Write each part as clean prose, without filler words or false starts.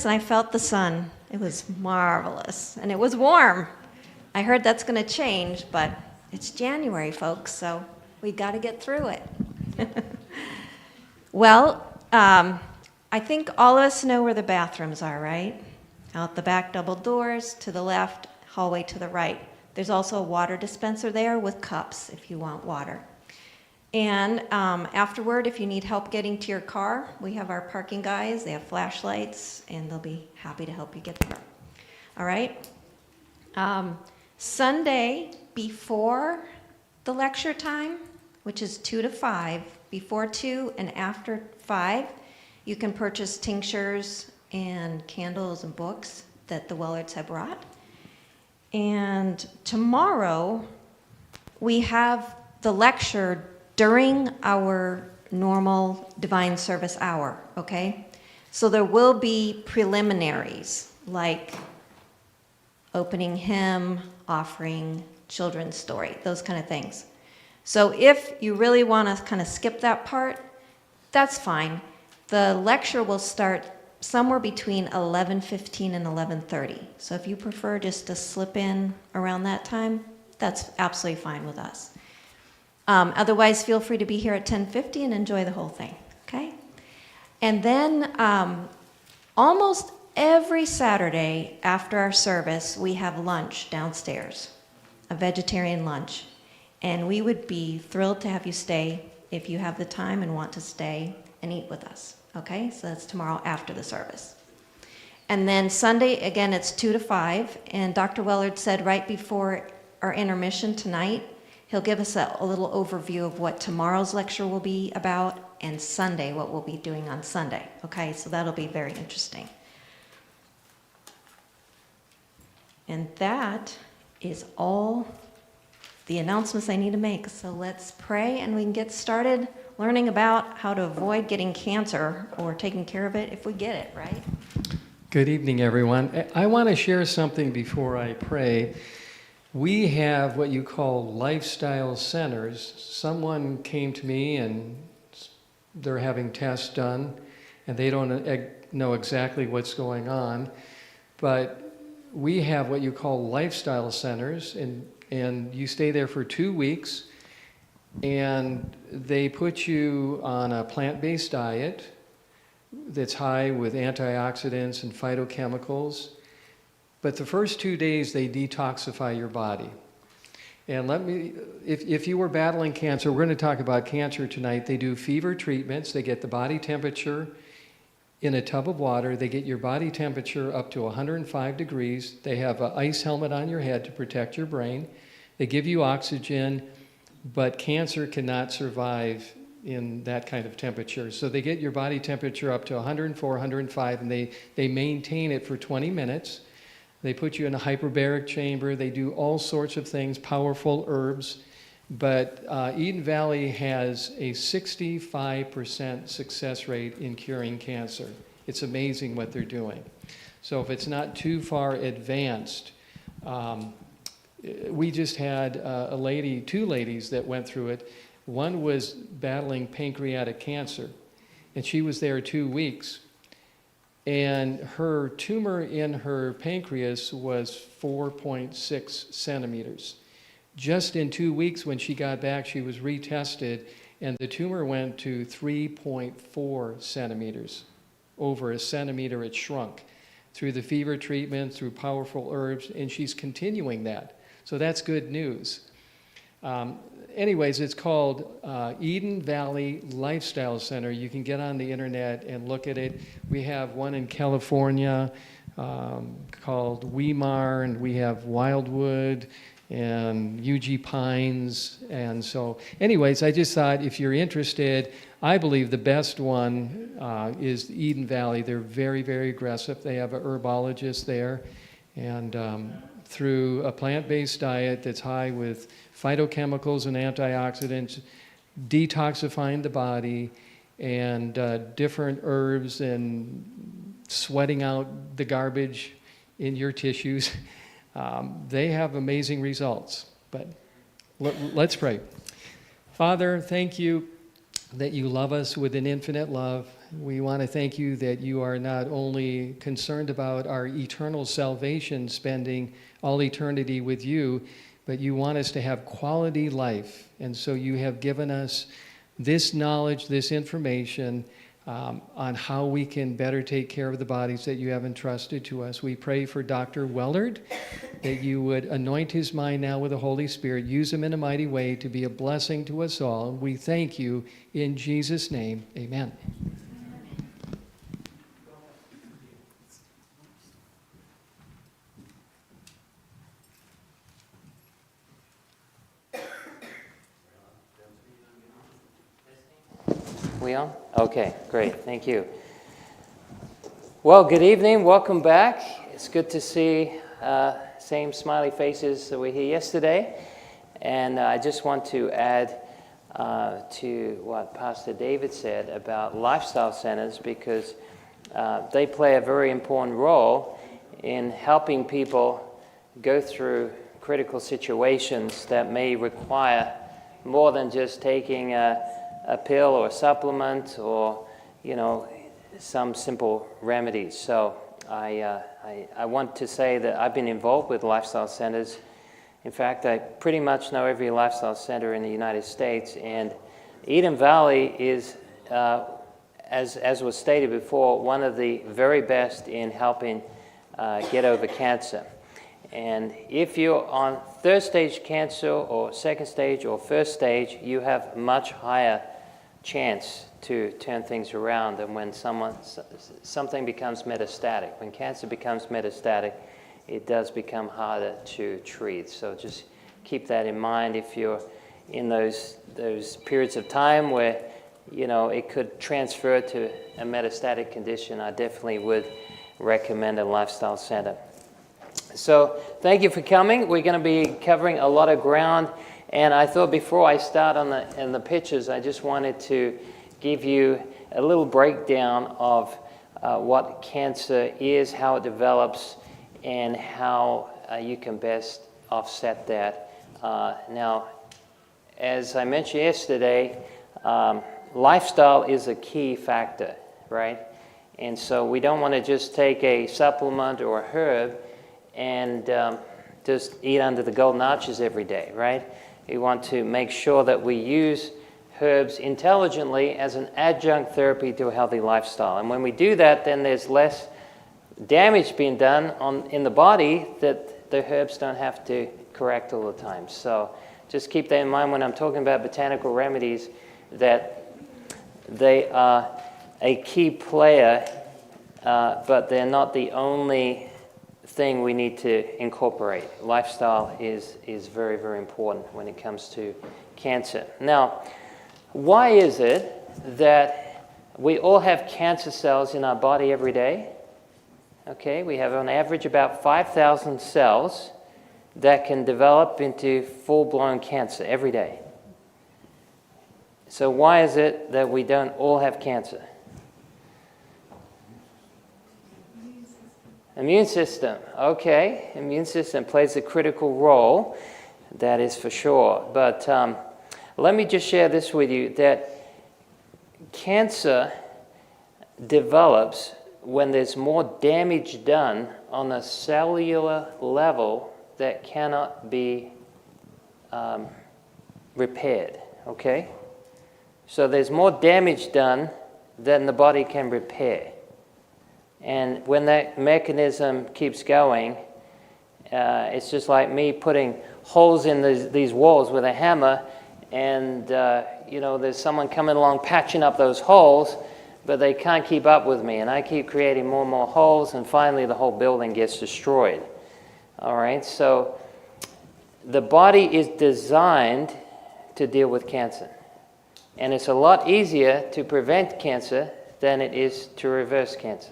minutes and I felt the sun. It was marvelous, and it was warm. I heard that's going to change, but it's January, folks, so we got to get through it. Well, I think all of us know where the bathrooms are, right? Out the back, double doors, to the left, hallway to the right. There's also a water dispenser there with cups if you want water. And afterward, if you need help getting to your car, we have our parking guys. They have flashlights, and they'll be happy to help you get there. All right? Sunday before the lecture time, which is 2 to 5, before 2 and after 5, you can purchase tinctures and candles and books that the Wellards have brought. And tomorrow, we have the lecture during our normal divine service hour, okay? So there will be preliminaries, like opening hymn, offering, children's story, those kind of things. So if you really want to kind of skip that part, that's fine. The lecture will start somewhere between 11:15 and 11:30. So if you prefer just to slip in around that time, that's absolutely fine with us. Otherwise, feel free to be here at 10:50 and enjoy the whole thing, okay? And then almost every Saturday after our service, we have lunch downstairs, a vegetarian lunch. And we would be thrilled to have you stay if you have the time and want to stay and eat with us, okay? So that's tomorrow after the service. And then Sunday, again, it's 2 to 5. And Dr. Wellard said right before our intermission tonight, he'll give us a little overview of what tomorrow's lecture will be about and Sunday, what we'll be doing on Sunday. Okay, so that'll be very interesting. And that is all the announcements I need to make. So let's pray and we can get started learning about how to avoid getting cancer or taking care of it if we get it, right? Good evening, everyone. I want to share something before I pray. We have what you call lifestyle centers. Someone came to me and they're having tests done and they don't know exactly what's going on, but we have what you call lifestyle centers, and you stay there for 2 weeks and they put you on a plant-based diet that's high with antioxidants and phytochemicals. But the first 2 days, they detoxify your body. And if you were battling cancer, we're going to talk about cancer tonight. They do fever treatments. They get the body temperature in a tub of water. They get your body temperature up to 105 degrees. They have an ice helmet on your head to protect your brain. They give you oxygen, but cancer cannot survive in that kind of temperature. So they get your body temperature up to 104, 105, and they maintain it for 20 minutes. They put you in a hyperbaric chamber. They do all sorts of things, powerful herbs. But Eden Valley has a 65% success rate in curing cancer. It's amazing what they're doing. So if it's not too far advanced, we just had two ladies that went through it. One was battling pancreatic cancer, and she was there 2 weeks. And her tumor in her pancreas was 4.6 centimeters. Just in 2 weeks when she got back, she was retested, and the tumor went to 3.4 centimeters. Over a centimeter it shrunk through the fever treatment, through powerful herbs, and she's continuing that. So that's good news. Anyways, it's called Eden Valley Lifestyle Center. You can get on the internet and look at it. We have one in California called Weimar, and we have Wildwood and UG Pines. And so anyways, I just thought if you're interested, I believe the best one is Eden Valley. They're very, very aggressive. They have a herbologist there. And through a plant-based diet that's high with phytochemicals and antioxidants, detoxifying the body, and different herbs and sweating out the garbage in your tissues. They have amazing results. But let's pray. Father, thank you that you love us with an infinite love. We want to thank you that you are not only concerned about our eternal salvation, spending all eternity with you, but you want us to have quality life. And so you have given us this knowledge, this information on how we can better take care of the bodies that you have entrusted to us. We pray for Dr. Wellard, that you would anoint his mind now with the Holy Spirit, use him in a mighty way to be a blessing to us all. We thank you in Jesus' name. Amen. We on? Okay, great. Thank you. Well, good evening. Welcome back. It's good to see same smiley faces that were here yesterday. And I just want to add to what Pastor David said about lifestyle centers, because they play a very important role in helping people go through critical situations that may require more than just taking a pill or a supplement or, some simple remedies. So I want to say that I've been involved with lifestyle centers. In fact, I pretty much know every lifestyle center in the United States, and Eden Valley is, as was stated before, one of the very best in helping get over cancer. And if you're on third stage cancer or second stage or first stage, you have much higher chance to turn things around than when something becomes metastatic. When cancer becomes metastatic, it does become harder to treat. So just keep that in mind if you're in those periods of time where it could transfer to a metastatic condition. I definitely would recommend a lifestyle center. So thank you for coming. We're going to be covering a lot of ground, and I thought before I start on the pictures, I just wanted to give you a little breakdown of what cancer is, how it develops, and how you can best offset that. Now, as I mentioned yesterday, lifestyle is a key factor, right? And so we don't want to just take a supplement or a herb and just eat under the golden arches every day, right? We want to make sure that we use herbs intelligently as an adjunct therapy to a healthy lifestyle. And when we do that, then there's less damage being done in the body that the herbs don't have to correct all the time. So just keep that in mind when I'm talking about botanical remedies, that they are a key player, but they're not the only thing we need to incorporate. Lifestyle is very, very important when it comes to cancer. Now, why is it that we all have cancer cells in our body every day? Okay, we have on average about 5,000 cells that can develop into full-blown cancer every day. So why is it that we don't all have cancer? Immune system. Okay, immune system plays a critical role, that is for sure. But let me just share this with you, that cancer develops when there's more damage done on a cellular level that cannot be repaired, okay? So there's more damage done than the body can repair. And when that mechanism keeps going, it's just like me putting holes in these walls with a hammer, and there's someone coming along patching up those holes, but they can't keep up with me, and I keep creating more and more holes, and finally the whole building gets destroyed. All right, so the body is designed to deal with cancer, and it's a lot easier to prevent cancer than it is to reverse cancer.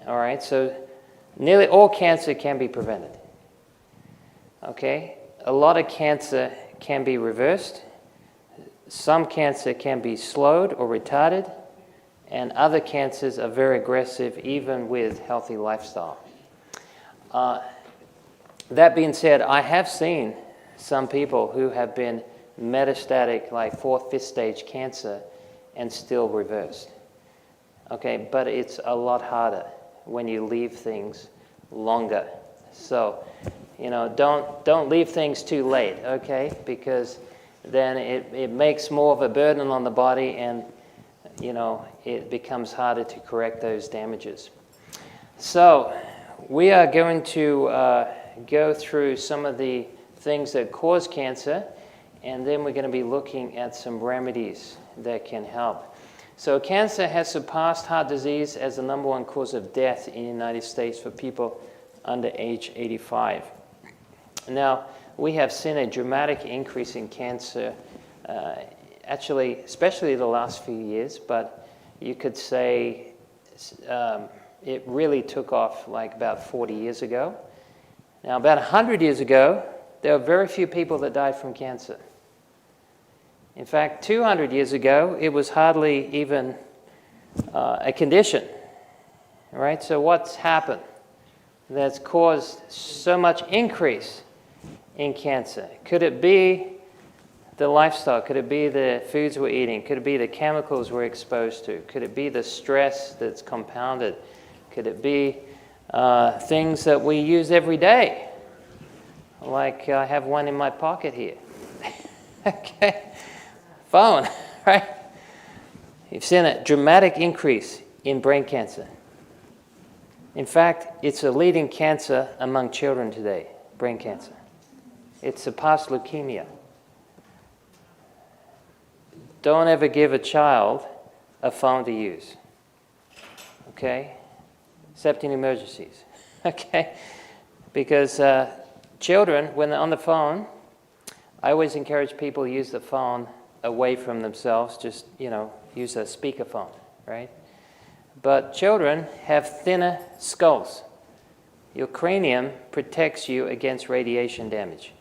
All right, so nearly all cancer can be prevented. Okay, a lot of cancer can be reversed. Some cancer can be slowed or retarded, and other cancers are very aggressive even with healthy lifestyle. That being said, I have seen some people who have been metastatic, like 4th, 5th stage cancer and still reversed. Okay, but it's a lot harder when you leave things longer. So, don't leave things too late, okay? Because then it makes more of a burden on the body, and, it becomes harder to correct those damages. So, we are going to go through some of the things that cause cancer, and then we're going to be looking at some remedies that can help. So cancer has surpassed heart disease as the #1 cause of death in the United States for people under age 85. Now, we have seen a dramatic increase in cancer, actually, especially the last few years, but you could say it really took off like about 40 years ago. Now, about 100 years ago, there were very few people that died from cancer. In fact, 200 years ago, it was hardly even a condition, right? So what's happened that's caused so much increase in cancer? Could it be the lifestyle? Could it be the foods we're eating? Could it be the chemicals we're exposed to? Could it be the stress that's compounded? Could it be things that we use every day? Like I have one in my pocket here. Okay. Phone, right? You've seen a dramatic increase in brain cancer. In fact, it's a leading cancer among children today, brain cancer. It surpassed leukemia. Don't ever give a child a phone to use, okay? Except in emergencies, okay? Because children, when they're on the phone, I always encourage people to use the phone away from themselves, just, use a speakerphone, right? But children have thinner skulls. Your cranium protects you against radiation damage.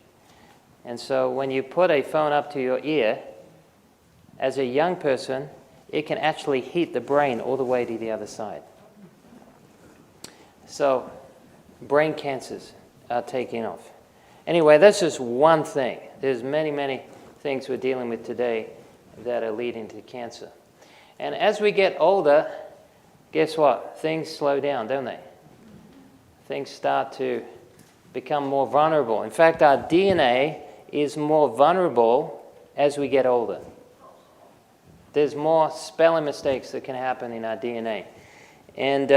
And so when you put a phone up to your ear, as a young person, it can actually heat the brain all the way to the other side. So brain cancers are taking off. Anyway, that's just one thing. There's many, many things we're dealing with today that are leading to cancer. And as we get older, guess what? Things slow down, don't they? Things start to become more vulnerable. In fact, our DNA is more vulnerable as we get older. There's more spelling mistakes that can happen in our DNA. And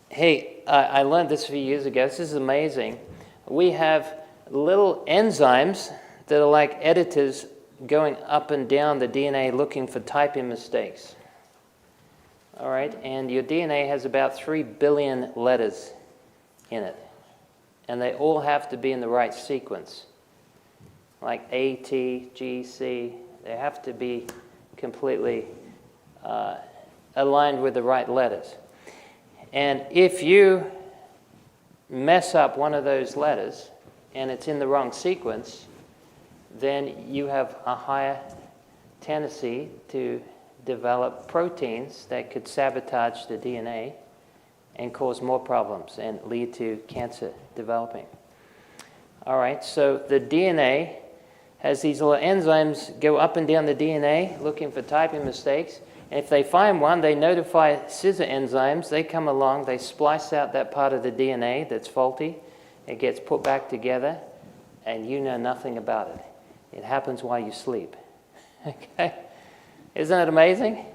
hey, I learned this a few years ago. This is amazing. We have little enzymes that are like editors going up and down the DNA looking for typing mistakes. All right, and your DNA has about 3 billion letters in it. And they all have to be in the right sequence. Like A, T, G, C. They have to be completely aligned with the right letters. And if you mess up one of those letters and it's in the wrong sequence, then you have a higher tendency to develop proteins that could sabotage the DNA and cause more problems and lead to cancer developing. All right, so the DNA has these little enzymes go up and down the DNA looking for typing mistakes. And if they find one, they notify scissor enzymes. They come along, they splice out that part of the DNA that's faulty. It gets put back together, and you know nothing about it. It happens while you sleep. Okay? Isn't it amazing?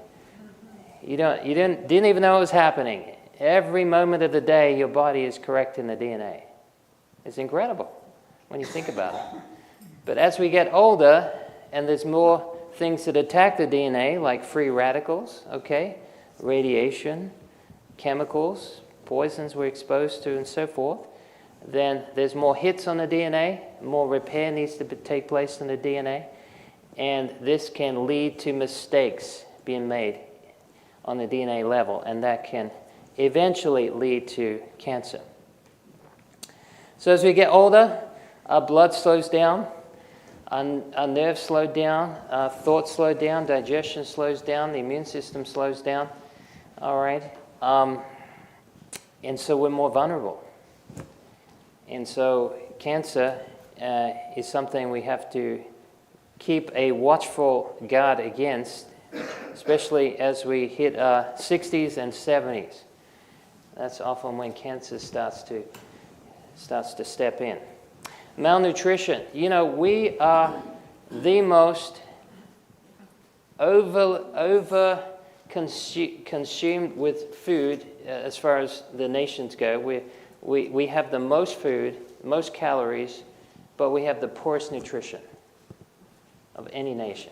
You didn't even know it was happening. Every moment of the day, your body is correcting the DNA. It's incredible when you think about it. But as we get older, and there's more things that attack the DNA, like free radicals, okay, radiation, chemicals, poisons we're exposed to, and so forth, then there's more hits on the DNA, more repair needs to take place in the DNA, and this can lead to mistakes being made on the DNA level, and that can eventually lead to cancer. So as we get older, our blood slows down, our nerves slow down, thoughts slow down, digestion slows down, the immune system slows down, all right? And so we're more vulnerable. And so cancer is something we have to keep a watchful guard against, especially as we hit 60s and 70s. That's often when cancer starts to step in. Malnutrition. You know, we are the most consumed with food as far as the nations go. We have the most food, most calories, but we have the poorest nutrition of any nation.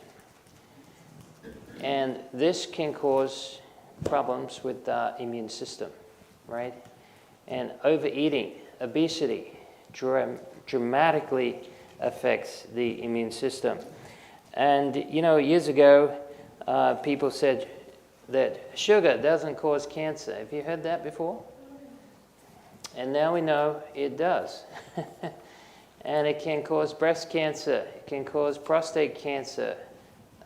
And this can cause problems with the immune system, right? And overeating, obesity, dramatically affects the immune system. And, you know, years ago, people said that sugar doesn't cause cancer. Have you heard that before? And now we know it does. And it can cause breast cancer, it can cause prostate cancer,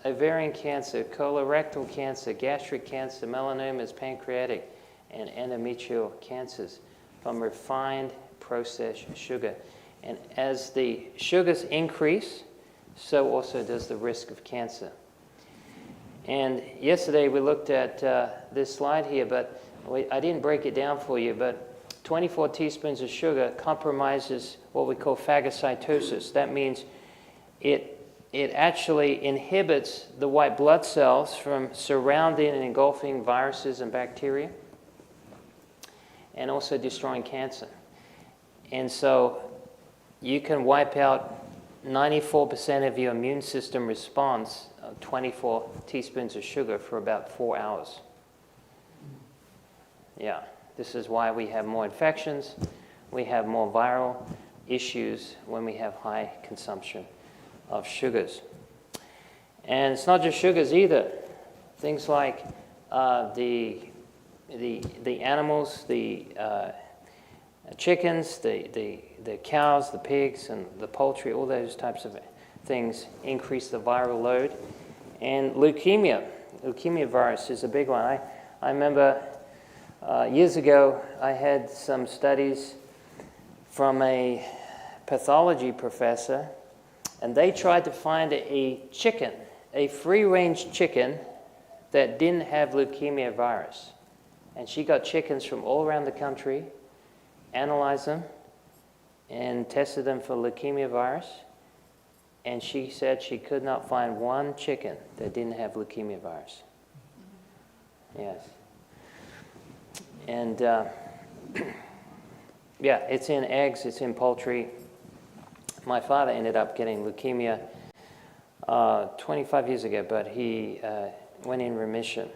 ovarian cancer, colorectal cancer, gastric cancer, melanomas, pancreatic, and endometrial cancers from refined processed sugar. And as the sugars increase, so also does the risk of cancer. And yesterday we looked at this slide here, but I didn't break it down for you, but 24 teaspoons of sugar compromises what we call phagocytosis. That means it actually inhibits the white blood cells from surrounding and engulfing viruses and bacteria, and also destroying cancer. And so you can wipe out 94% of your immune system response of 24 teaspoons of sugar for about 4 hours. Yeah, this is why we have more infections, we have more viral issues when we have high consumption of sugars. And it's not just sugars either. Things like the animals, the chickens, the cows, the pigs, and the poultry, all those types of things increase the viral load. And leukemia virus is a big one. I remember years ago I had some studies from a pathology professor, and they tried to find a chicken, a free-range chicken that didn't have leukemia virus. And she got chickens from all around the country, analyzed them, and tested them for leukemia virus. And she said she could not find one chicken that didn't have leukemia virus. Yes. And yeah, it's in eggs, it's in poultry. My father ended up getting leukemia 25 years ago, but he went in remission.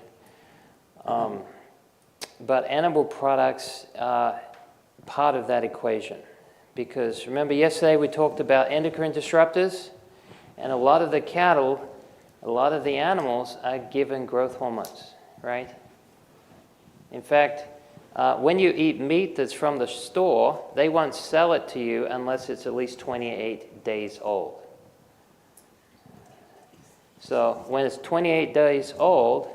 But animal products are part of that equation. Because remember yesterday we talked about endocrine disruptors, and a lot of the cattle, a lot of the animals are given growth hormones, right? In fact, when you eat meat that's from the store, they won't sell it to you unless it's at least 28 days old. So when it's 28 days old,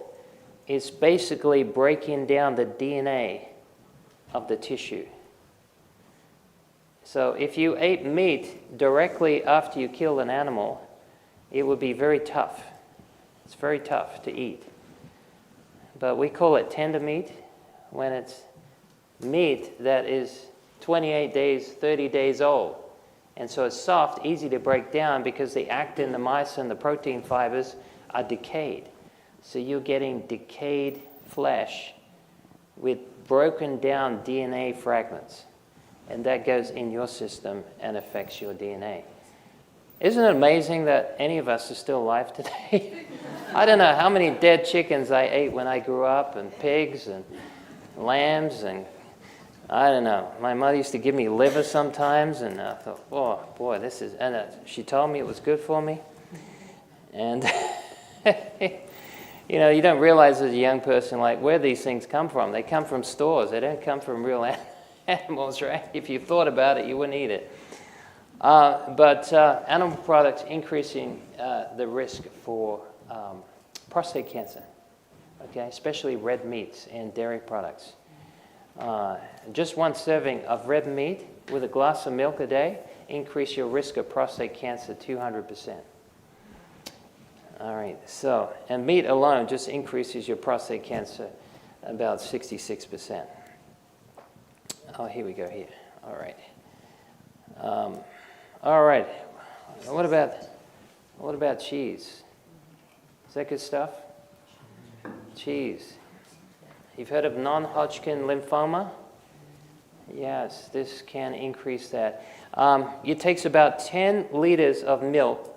it's basically breaking down the DNA of the tissue. So if you ate meat directly after you killed an animal, it would be very tough. It's very tough to eat. But we call it tender meat when it's meat that is 28 days, 30 days old. And so it's soft, easy to break down because the actin, the myosin, the protein fibers are decayed. So you're getting decayed flesh with broken down DNA fragments. And that goes in your system and affects your DNA. Isn't it amazing that any of us are still alive today? I don't know how many dead chickens I ate when I grew up, and pigs and lambs, and I don't know. My mother used to give me liver sometimes, and I thought, oh boy, this is, and she told me it was good for me. And you know, you don't realize as a young person, like, where these things come from. They come from stores. They don't come from real animals, right? If you thought about it, you wouldn't eat it. But animal products increasing the risk for prostate cancer, okay, especially red meats and dairy products. Just one serving of red meat with a glass of milk a day increase your risk of prostate cancer 200%. All right, so, and meat alone just increases your prostate cancer about 66%. Oh, here we go, here. All right. All right. What about cheese? Is that good stuff? Cheese. You've heard of non-Hodgkin lymphoma? Yes, this can increase that. It takes about 10 liters of milk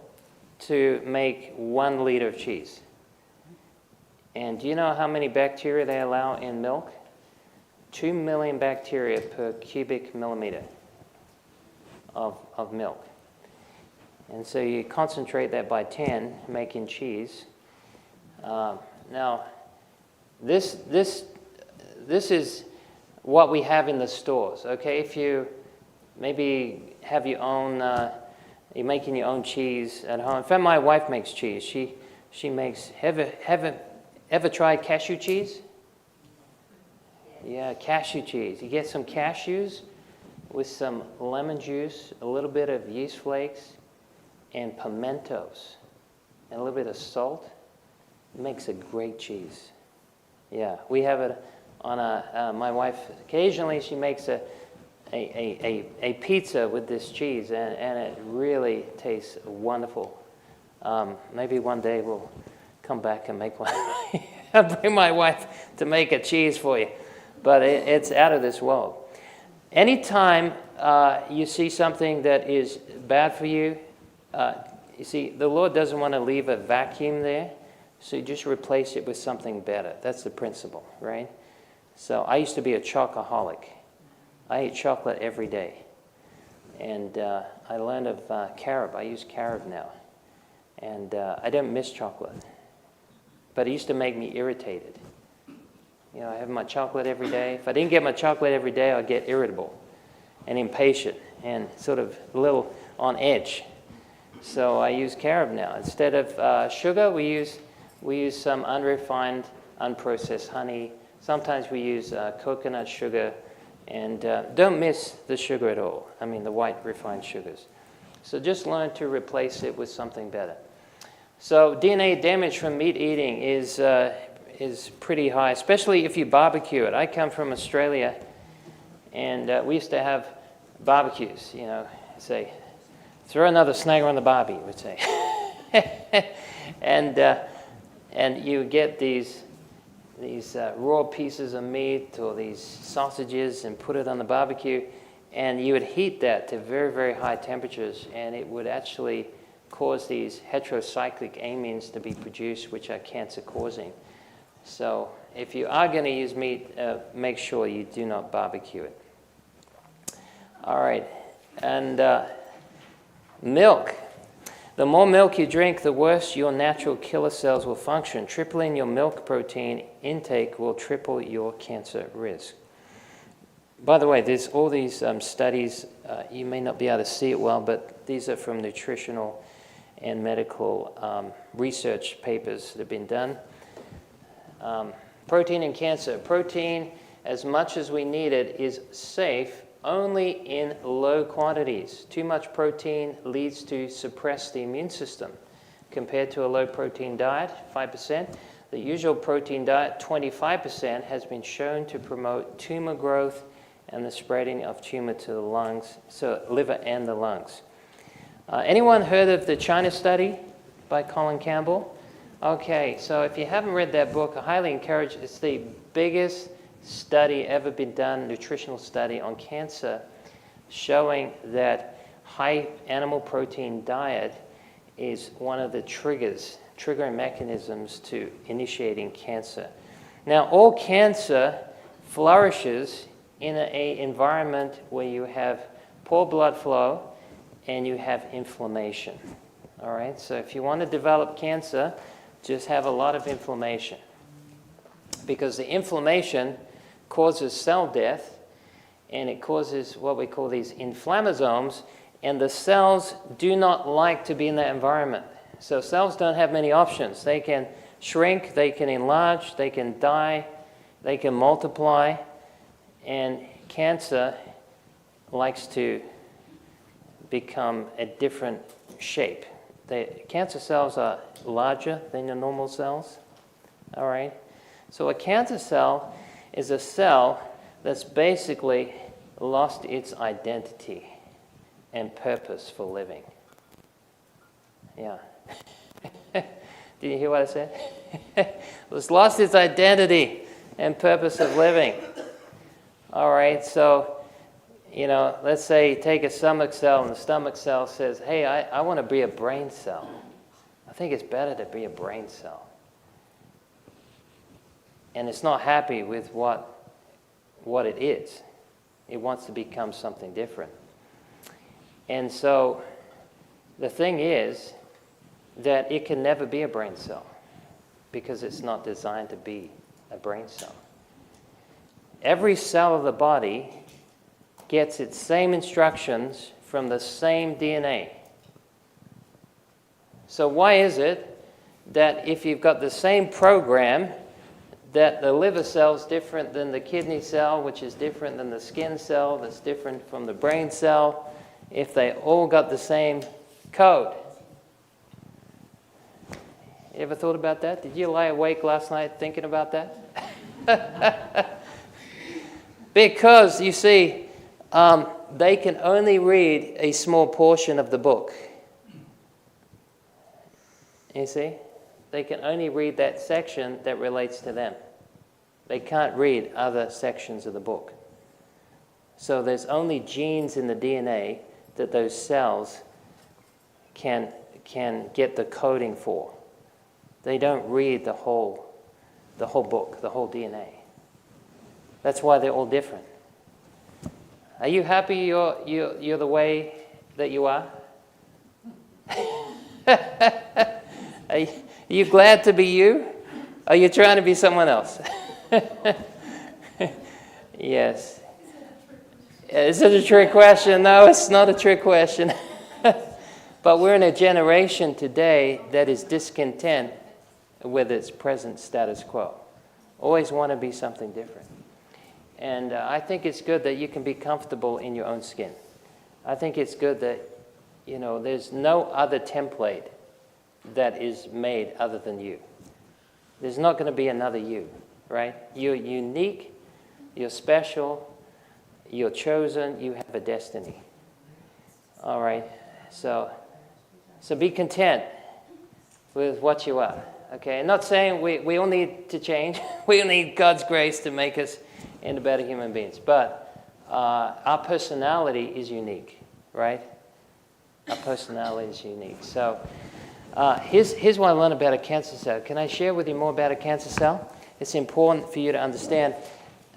to make 1 liter of cheese. And do you know how many bacteria they allow in milk? 2 million bacteria per cubic millimeter of milk. And so you concentrate that by 10, making cheese. Now, this is what we have in the stores, okay? If you maybe have your own, you're making your own cheese at home. In fact, my wife makes cheese. She makes, ever tried cashew cheese? Yeah, cashew cheese. You get some cashews with some lemon juice, a little bit of yeast flakes, and pimentos, and a little bit of salt. It makes a great cheese. Yeah, we have it on my wife, occasionally she makes a pizza with this cheese, and it really tastes wonderful. Maybe one day we'll come back and make one. I'll bring my wife to make a cheese for you. But it's out of this world. Anytime you see something that is bad for you, you see, the Lord doesn't want to leave a vacuum there, so you just replace it with something better. That's the principle, right? So I used to be a chocoholic. I ate chocolate every day. And I learned of carob. I use carob now. And I don't miss chocolate. But it used to make me irritated. You know, I have my chocolate every day. If I didn't get my chocolate every day, I'd get irritable and impatient and sort of a little on edge. So I use carob now. Instead of sugar, we use some unrefined, unprocessed honey. Sometimes we use coconut sugar. And don't miss the sugar at all. I mean, the white refined sugars. So just learn to replace it with something better. So DNA damage from meat eating is pretty high, especially if you barbecue it. I come from Australia, and we used to have barbecues, you know, say, throw another snagger on the barbie, we'd say. And you get these raw pieces of meat or these sausages and put it on the barbecue, and you would heat that to very, very high temperatures, and it would actually cause these heterocyclic amines to be produced, which are cancer-causing. So if you are going to use meat, make sure you do not barbecue it. All right, and milk. The more milk you drink, the worse your natural killer cells will function. Tripling your milk protein intake will triple your cancer risk. By the way, there's all these studies. You may not be able to see it well, but these are from nutritional and medical research papers that have been done. Protein and cancer. Protein, as much as we need it, is safe only in low quantities. Too much protein leads to suppress the immune system. Compared to a low protein diet, 5%, the usual protein diet, 25%, has been shown to promote tumor growth and the spreading of tumor to the lungs, so liver and the lungs. Anyone heard of the China study by Colin Campbell? Okay, so if you haven't read that book, I highly encourage it. It's the biggest study ever been done, nutritional study on cancer, showing that high animal protein diet is one of the triggering mechanisms to initiating cancer. Now, all cancer flourishes in an environment where you have poor blood flow and you have inflammation. All right, so if you want to develop cancer, just have a lot of inflammation, because the inflammation causes cell death, and it causes what we call these inflammasomes, and the cells do not like to be in that environment. So cells don't have many options. They can shrink, they can enlarge, they can die, they can multiply, and cancer likes to become a different shape. cancer cells are larger than your normal cells. All right? So a cancer cell is a cell that's basically lost its identity and purpose for living. Yeah. Did you hear what I said? It's lost its identity and purpose of living. All right, so, let's say you take a stomach cell and the stomach cell says, hey, I want to be a brain cell. I think it's better to be a brain cell. And it's not happy with what it is. It wants to become something different. And so the thing is that it can never be a brain cell because it's not designed to be a brain cell. Every cell of the body gets its same instructions from the same DNA. So why is it that if you've got the same program, that the liver cell is different than the kidney cell, which is different than the skin cell, that's different from the brain cell, if they all got the same code? You ever thought about that? Did you lie awake last night thinking about that? Because, you see, they can only read a small portion of the book. You see? They can only read that section that relates to them. They can't read other sections of the book. So there's only genes in the DNA that those cells can get the coding for. They don't read the whole book, the whole DNA. That's why they're all different. Are you happy you're the way that you are? Are you glad to be you? Are you trying to be someone else? Yes. Is it a trick question? No, it's not a trick question. But we're in a generation today that is discontent with its present status quo. Always want to be something different. And I think it's good that you can be comfortable in your own skin. I think it's good that, there's no other template that is made other than you. There's not going to be another you, right? You're unique, you're special, you're chosen, you have a destiny. All right, so be content with what you are, okay? I'm not saying we all need to change. We all need God's grace to make us into better human beings. But our personality is unique, right? Our personality is unique. So here's what I learned about a cancer cell. Can I share with you more about a cancer cell? It's important for you to understand.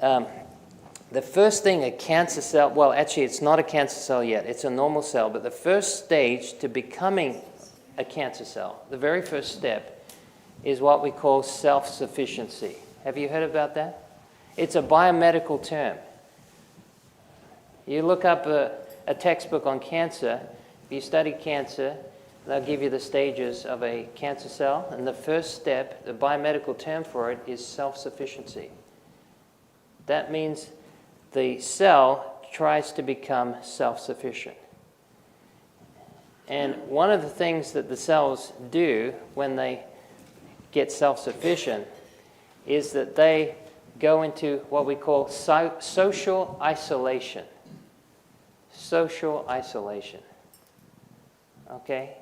The first thing a cancer cell, well, actually it's not a cancer cell yet. It's a normal cell. But the first stage to becoming a cancer cell, the very first step, is what we call self-sufficiency. Have you heard about that? It's a biomedical term. You look up a textbook on cancer. If you study cancer, they'll give you the stages of a cancer cell. And the first step, the biomedical term for it, is self-sufficiency. That means the cell tries to become self-sufficient. And one of the things that the cells do when they get self-sufficient is that they go into what we call social isolation. Social isolation. Okay?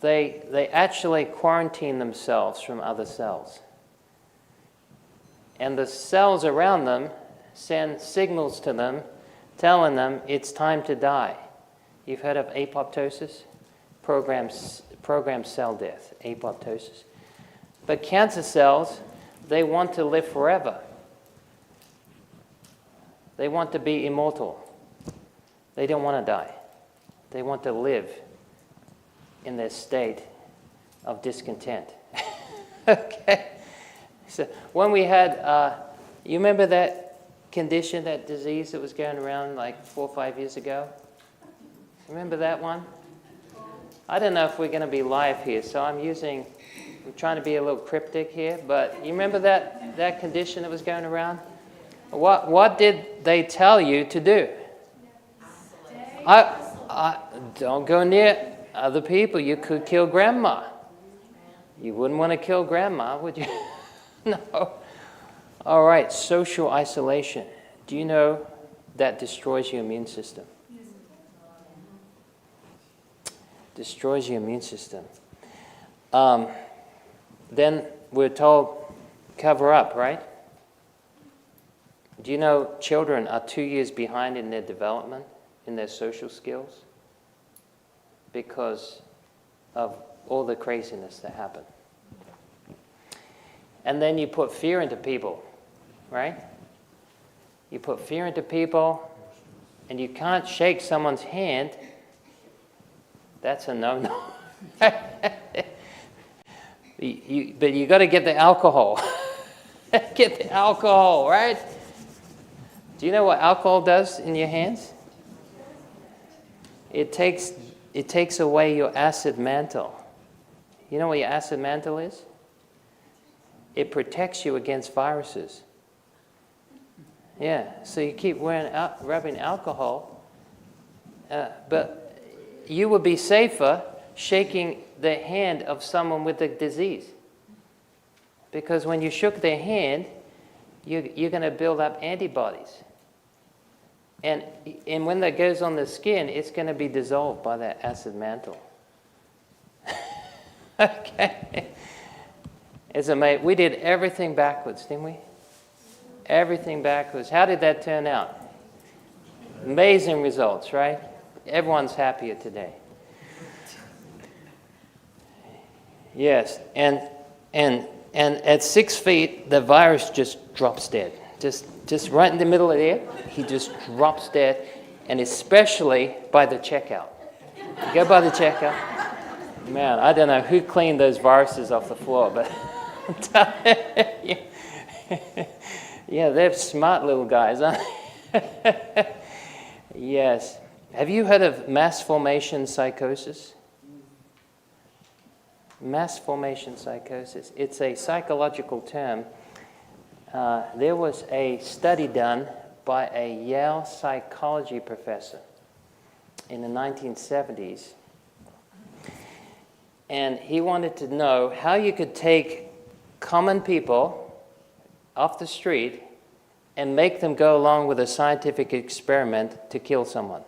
They actually quarantine themselves from other cells. And the cells around them send signals to them telling them it's time to die. You've heard of apoptosis? Programmed cell death, apoptosis. But cancer cells, they want to live forever. They want to be immortal. They don't want to die. They want to live in their state of discontent. Okay? So when we had, you remember that condition, that disease that was going around like 4 or 5 years ago? Remember that one? I don't know if we're going to be live here, so I'm trying to be a little cryptic here, but you remember that condition that was going around? What did they tell you to do? I don't go near. other people. You could kill grandma. You wouldn't want to kill grandma, would you? No. All right, social isolation. Do you know that destroys your immune system? Destroys your immune system. Then we're told, cover up, right? Do you know children are 2 years behind in their development, in their social skills? Because of all the craziness that happened. And then you put fear into people, right? You put fear into people, and you can't shake someone's hand. That's a no-no. But you got to get the alcohol. Get the alcohol, right? Do you know what alcohol does in your hands? It takes away your acid mantle. You know what your acid mantle is? It protects you against viruses. Yeah, so you keep rubbing alcohol, but you would be safer shaking the hand of someone with a disease. Because when you shook their hand, you're going to build up antibodies. And when that goes on the skin, it's going to be dissolved by that acid mantle. Okay. It's amazing. We did everything backwards, didn't we? Everything backwards. How did that turn out? Amazing results, right? Everyone's happier today. Yes, and at 6 feet, the virus just drops dead. Just right in the middle of there, he just drops dead, and especially by the checkout. Go by the checkout. Man, I don't know who cleaned those viruses off the floor, but I'm telling you. Yeah, they're smart little guys, aren't they? Yes. Have you heard of mass formation psychosis? Mass formation psychosis. It's a psychological term. There was a study done by a Yale psychology professor in the 1970s. And he wanted to know how you could take common people off the street and make them go along with a scientific experiment to kill someone.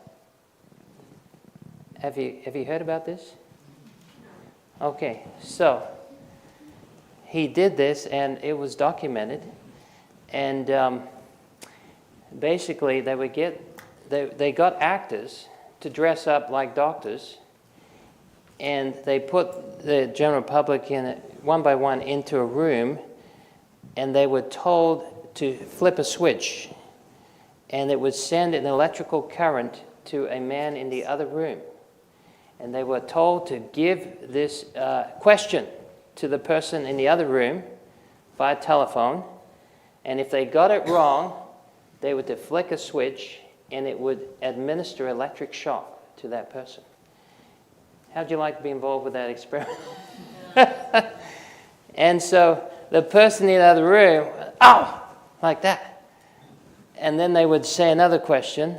Have you heard about this? Okay, so he did this, and it was documented. And basically, they got actors to dress up like doctors, and they put the general public one by one into a room, and they were told to flip a switch, and it would send an electrical current to a man in the other room. And they were told to give this question to the person in the other room via telephone, and if they got it wrong, they were to flick a switch, and it would administer electric shock to that person. How'd you like to be involved with that experiment? And so the person in the other room, ow, like that. And then they would say another question,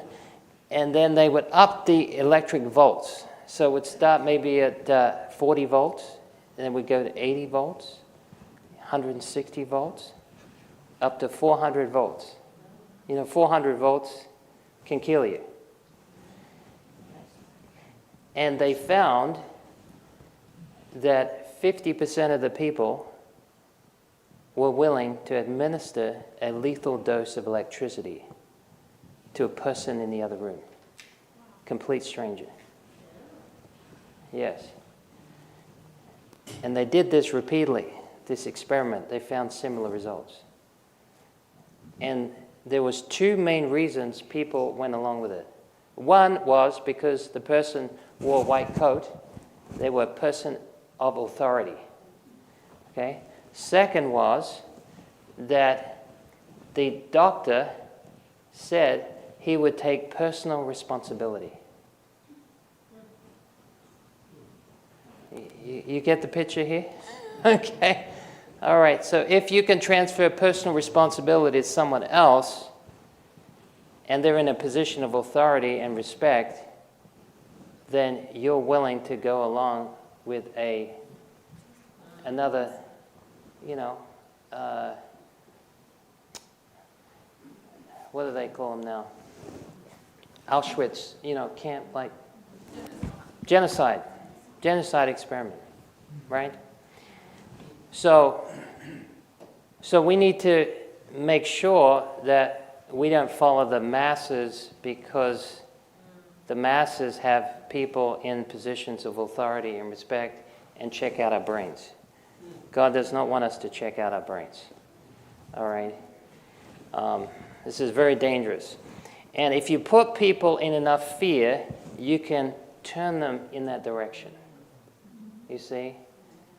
and then they would up the electric volts. So it would start maybe at 40 volts, and then we'd go to 80 volts, 160 volts, up to 400 volts. You know, 400 volts can kill you. And they found that 50% of the people were willing to administer a lethal dose of electricity to a person in the other room. Complete stranger. Yes. And they did this repeatedly, this experiment. They found similar results. And there was two main reasons people went along with it. One was because the person wore a white coat. They were a person of authority. Okay? Second was that the doctor said he would take personal responsibility. You get the picture here? Okay. All right. So if you can transfer personal responsibility to someone else, and they're in a position of authority and respect, then you're willing to go along with another, what do they call them now? Auschwitz, camp, like genocide experiment, right? So we need to make sure that we don't follow the masses, because the masses have people in positions of authority and respect and check out our brains. God does not want us to check out our brains. All right? This is very dangerous. And if you put people in enough fear, you can turn them in that direction. You see?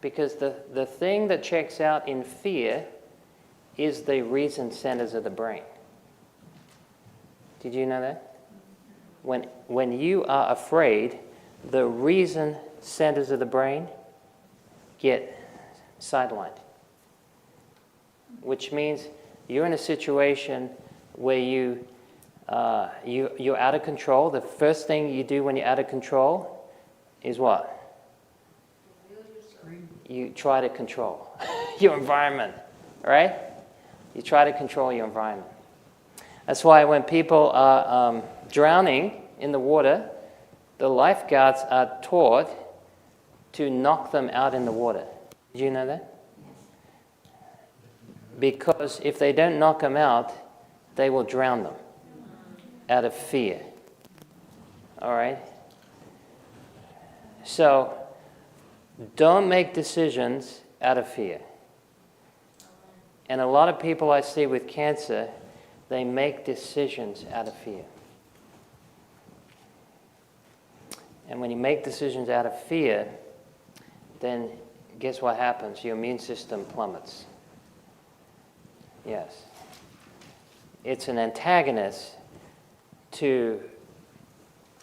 Because the thing that checks out in fear is the reason centers of the brain. Did you know that? When you are afraid, the reason centers of the brain get sidelined, which means you're in a situation where you're out of control. The first thing you do when you're out of control is what? You try to control your environment, right? You try to control your environment. That's why when people are drowning in the water, the lifeguards are taught to knock them out in the water. Did you know that? Because if they don't knock them out, they will drown them out of fear. All right? So, don't make decisions out of fear. And a lot of people I see with cancer, they make decisions out of fear. And when you make decisions out of fear, then guess what happens? Your immune system plummets. Yes. It's an antagonist to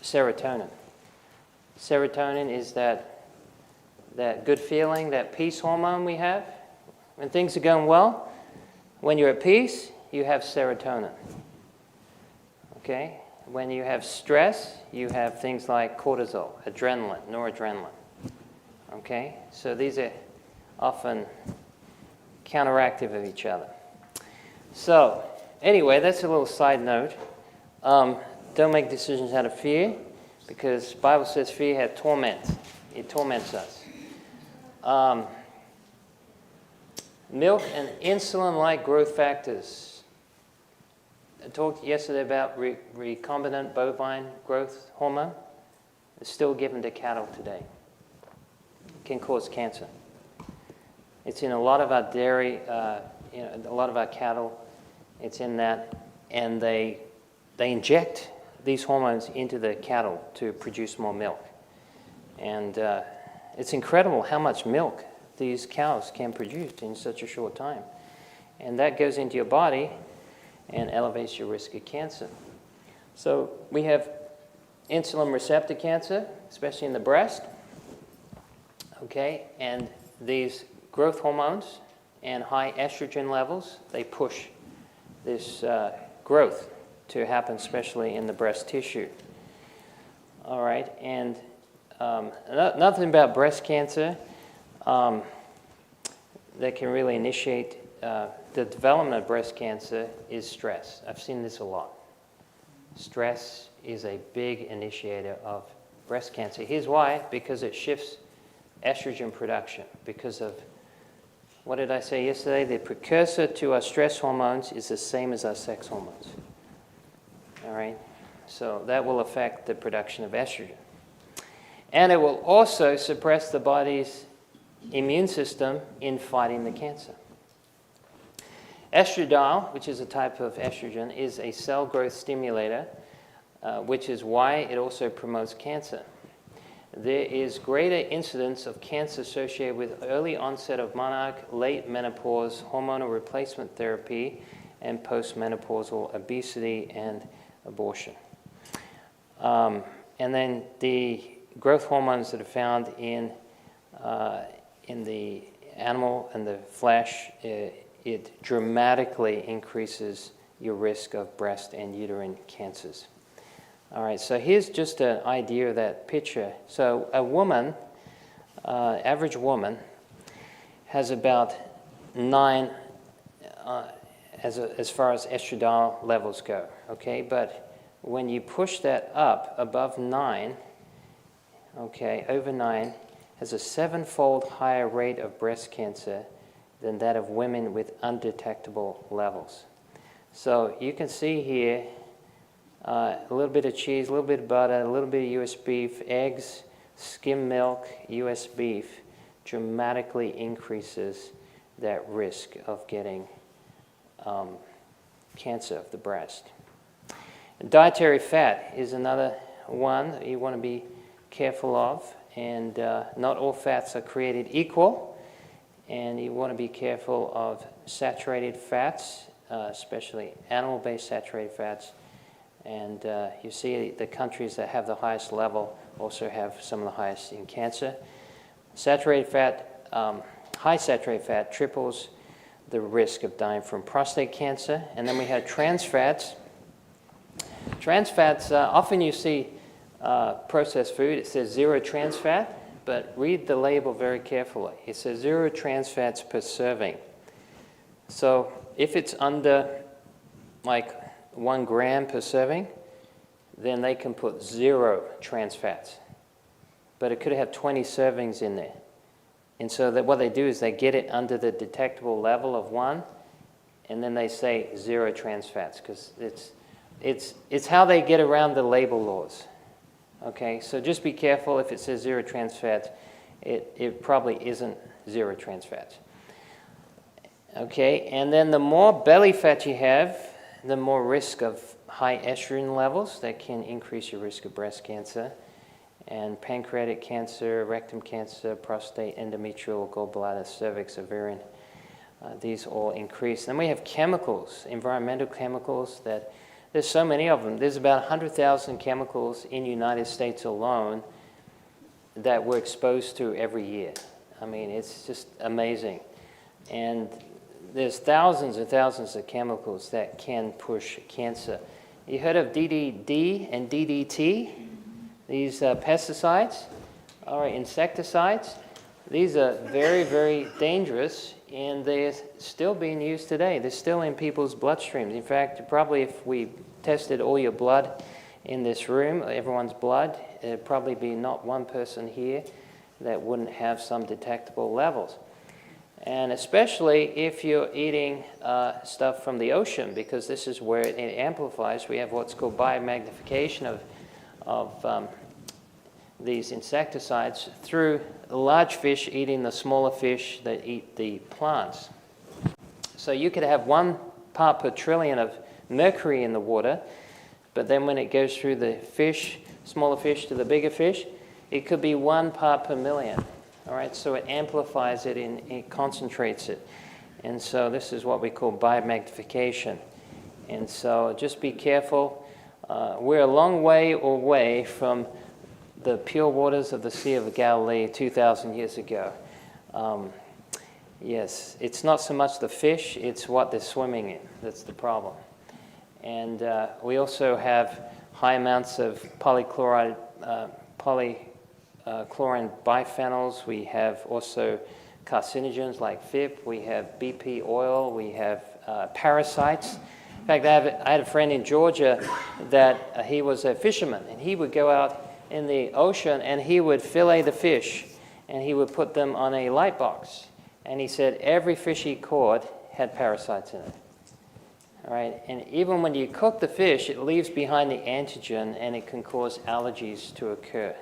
serotonin. Serotonin is that good feeling, that peace hormone we have. When things are going well, when you're at peace, you have serotonin. Okay? When you have stress, you have things like cortisol, adrenaline, noradrenaline. Okay? So these are often counteractive of each other. So, anyway, that's a little side note. Don't make decisions out of fear, because the Bible says fear has torment. It torments us. Milk and insulin-like growth factors. I talked yesterday about recombinant bovine growth hormone. It's still given to cattle today. It can cause cancer. It's in a lot of our dairy, a lot of our cattle. It's in that, and they inject these hormones into the cattle to produce more milk. And it's incredible how much milk these cows can produce in such a short time. And that goes into your body and elevates your risk of cancer. So we have insulin receptor cancer, especially in the breast. Okay, and these growth hormones and high estrogen levels, they push this growth to happen, especially in the breast tissue. All right, and another thing about breast cancer that can really initiate the development of breast cancer is stress. I've seen this a lot. Stress is a big initiator of breast cancer. Here's why: because it shifts estrogen production. Because of, what did I say yesterday? The precursor to our stress hormones is the same as our sex hormones. All right? So that will affect the production of estrogen. And it will also suppress the body's immune system in fighting the cancer. Estradiol, which is a type of estrogen, is a cell growth stimulator, which is why it also promotes cancer. There is greater incidence of cancer associated with early onset of monarch, late menopause, hormonal replacement therapy, and postmenopausal obesity and abortion. And then the growth hormones that are found in the animal and the flesh, it dramatically increases your risk of breast and uterine cancers. All right, so here's just an idea of that picture. So a woman, average woman, has about 9 as far as estradiol levels go, okay? But when you push that up above 9, okay, over 9, has a 7-fold higher rate of breast cancer than that of women with undetectable levels. So you can see here a little bit of cheese, a little bit of butter, a little bit of U.S. beef, eggs, skim milk, U.S. beef dramatically increases that risk of getting cancer of the breast. Dietary fat is another one that you want to be careful of, and not all fats are created equal, and you want to be careful of saturated fats, especially animal-based saturated fats, and you see the countries that have the highest level also have some of the highest in cancer. Saturated fat, high saturated fat triples the risk of dying from prostate cancer. And then we have trans fats. Trans fats, often you see processed food, it says 0 trans fat, but read the label very carefully. It says 0 trans fats per serving. So if it's under like 1 gram per serving, then they can put 0 trans fats. But it could have 20 servings in there. And so that what they do is they get it under the detectable level of 1, and then they say 0 trans fats, because it's how they get around the label laws. Okay, so just be careful. If it says 0 trans fats, it probably isn't 0 trans fats. Okay, and then the more belly fat you have, the more risk of high estrogen levels that can increase your risk of breast cancer, and pancreatic cancer, rectum cancer, prostate, endometrial, gallbladder, cervix, ovarian. These all increase. Then we have chemicals, environmental chemicals, that there's so many of them. There's about 100,000 chemicals in the United States alone that we're exposed to every year. I mean, it's just amazing. And there's thousands and thousands of chemicals that can push cancer. You heard of DDT and DDT? These pesticides, or insecticides, these are very, very dangerous, and they're still being used today. They're still in people's bloodstreams. In fact, probably if we tested all your blood in this room, everyone's blood, there'd probably be not one person here that wouldn't have some detectable levels. And especially if you're eating stuff from the ocean, because this is where it amplifies. We have what's called biomagnification of these insecticides through large fish eating the smaller fish that eat the plants. So you could have 1 part per trillion of mercury in the water, but then when it goes through the fish, smaller fish to the bigger fish, it could be 1 part per million. All right, so it amplifies it and it concentrates it. And so this is what we call biomagnification. And so just be careful. We're a long way away from the pure waters of the Sea of Galilee 2,000 years ago. Yes, it's not so much the fish, it's what they're swimming in that's the problem. And we also have high amounts of polychlorine biphenyls. We have also carcinogens like FIP. We have BP oil. We have parasites. In fact, I had a friend in Georgia that he was a fisherman, and he would go out in the ocean and he would fillet the fish, and he would put them on a light box. And he said every fish he caught had parasites in it. All right, and even when you cook the fish, it leaves behind the antigen, and it can cause allergies to occur.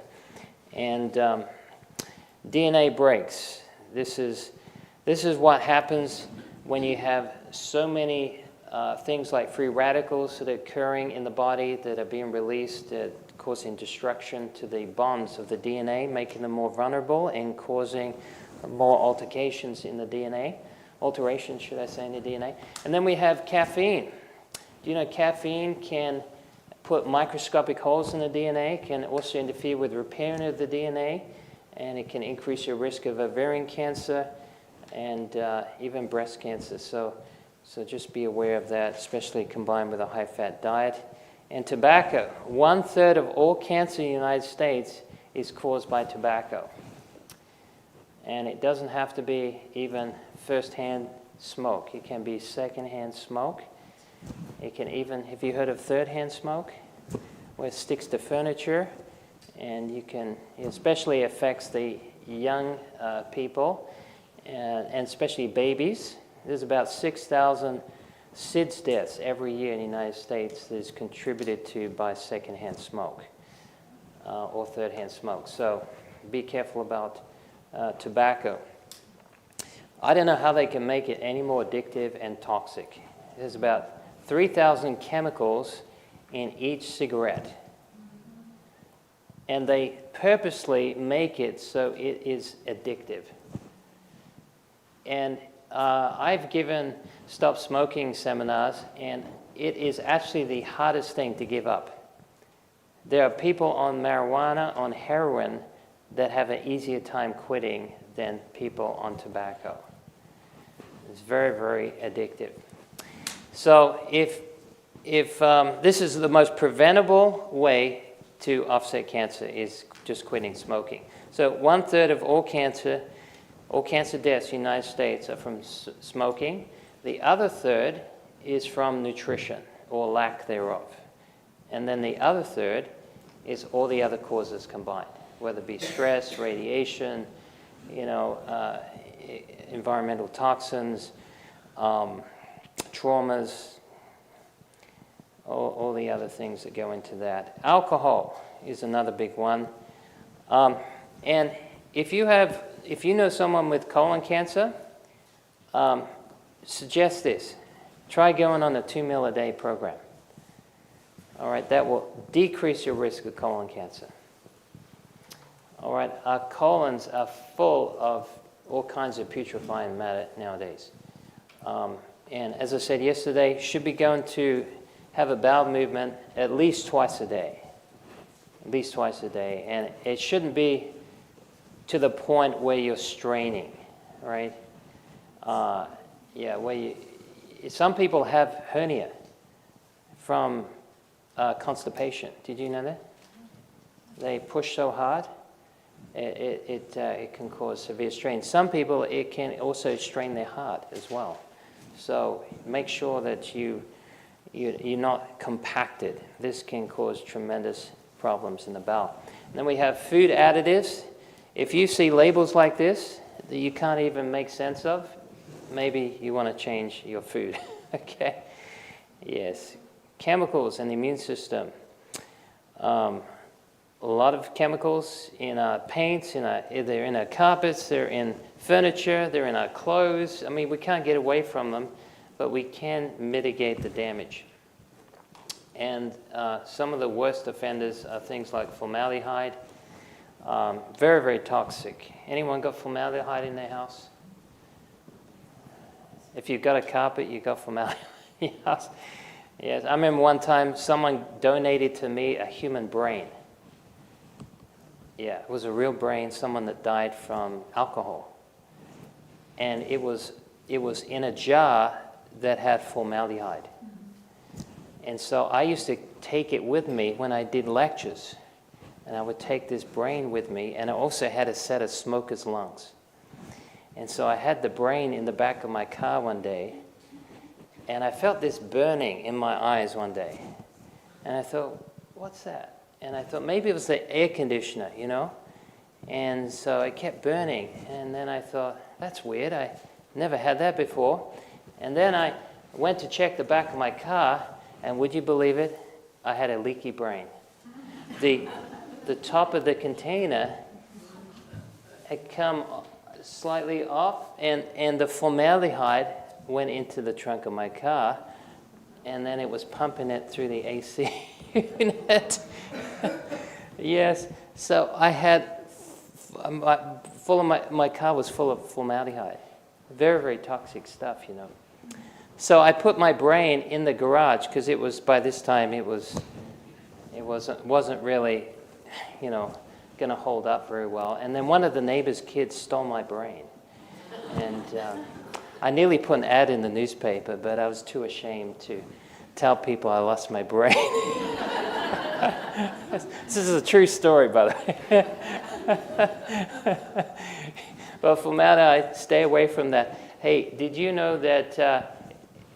And DNA breaks. This is what happens when you have so many things like free radicals that are occurring in the body that are being released, causing destruction to the bonds of the DNA, making them more vulnerable and causing more alterations in the DNA. Alterations, should I say, in the DNA. And then we have caffeine. Do you know caffeine can put microscopic holes in the DNA, can also interfere with repairing of the DNA, and it can increase your risk of ovarian cancer and even breast cancer. So just be aware of that, especially combined with a high-fat diet. And tobacco, 1/3 of all cancer in the United States is caused by tobacco. And it doesn't have to be even first-hand smoke. It can be second-hand smoke. It can even, have you heard of third-hand smoke? Where it sticks to furniture, and you can, it especially affects the young people, and especially babies. There's about 6,000 SIDS deaths every year in the United States that is contributed to by second-hand smoke or third-hand smoke. So be careful about tobacco. I don't know how they can make it any more addictive and toxic. There's about 3,000 chemicals in each cigarette. And they purposely make it so it is addictive. And I've given stop smoking seminars, and it is actually the hardest thing to give up. There are people on marijuana, on heroin, that have an easier time quitting than people on tobacco. It's very, very addictive. So if this is the most preventable way to offset cancer is just quitting smoking. So 1/3 of all cancer deaths in the United States are from smoking. The other third is from nutrition or lack thereof. And then the other third is all the other causes combined, whether it be stress, radiation, environmental toxins, traumas, all the other things that go into that. Alcohol is another big one. And if you know someone with colon cancer, suggest this. Try going on a 2 meal a day program. All right, that will decrease your risk of colon cancer. All right, our colons are full of all kinds of putrefying matter nowadays. And as I said yesterday, should be going to have a bowel movement at least twice a day. At least twice a day. And it shouldn't be to the point where you're straining, right? Some people have hernia from constipation. Did you know that? They push so hard, it can cause severe strain. Some people, it can also strain their heart as well. So make sure that you're not compacted. This can cause tremendous problems in the bowel. And then we have food additives. If you see labels like this that you can't even make sense of, maybe you want to change your food. Okay? Yes. Chemicals in the immune system. A lot of chemicals in our paints, they're in our carpets, they're in furniture, they're in our clothes. I mean, we can't get away from them, but we can mitigate the damage. And some of the worst offenders are things like formaldehyde. Very, very toxic. Anyone got formaldehyde in their house? If you've got a carpet, you've got formaldehyde in your house. Yes, I remember one time someone donated to me a human brain. Yeah, it was a real brain, someone that died from alcohol. And it was in a jar that had formaldehyde. And so I used to take it with me when I did lectures. And I would take this brain with me, and I also had a set of smoker's lungs. And so I had the brain in the back of my car one day, and I felt this burning in my eyes one day. And I thought, what's that? And I thought maybe it was the air conditioner, And so it kept burning. And then I thought, that's weird. I never had that before. And then I went to check the back of my car, and would you believe it? I had a leaky brain. The top of the container had come slightly off, and the formaldehyde went into the trunk of my car, and then it was pumping it through the AC unit. Yes, so I had my car was full of formaldehyde. Very, very toxic stuff, So I put my brain in the garage because it was, by this time, it wasn't really, going to hold up very well. And then one of the neighbor's kids stole my brain. And I nearly put an ad in the newspaper, but I was too ashamed tell people I lost my brain. This is a true story, by the way. But formaldehyde, stay away from that. Hey, did you know that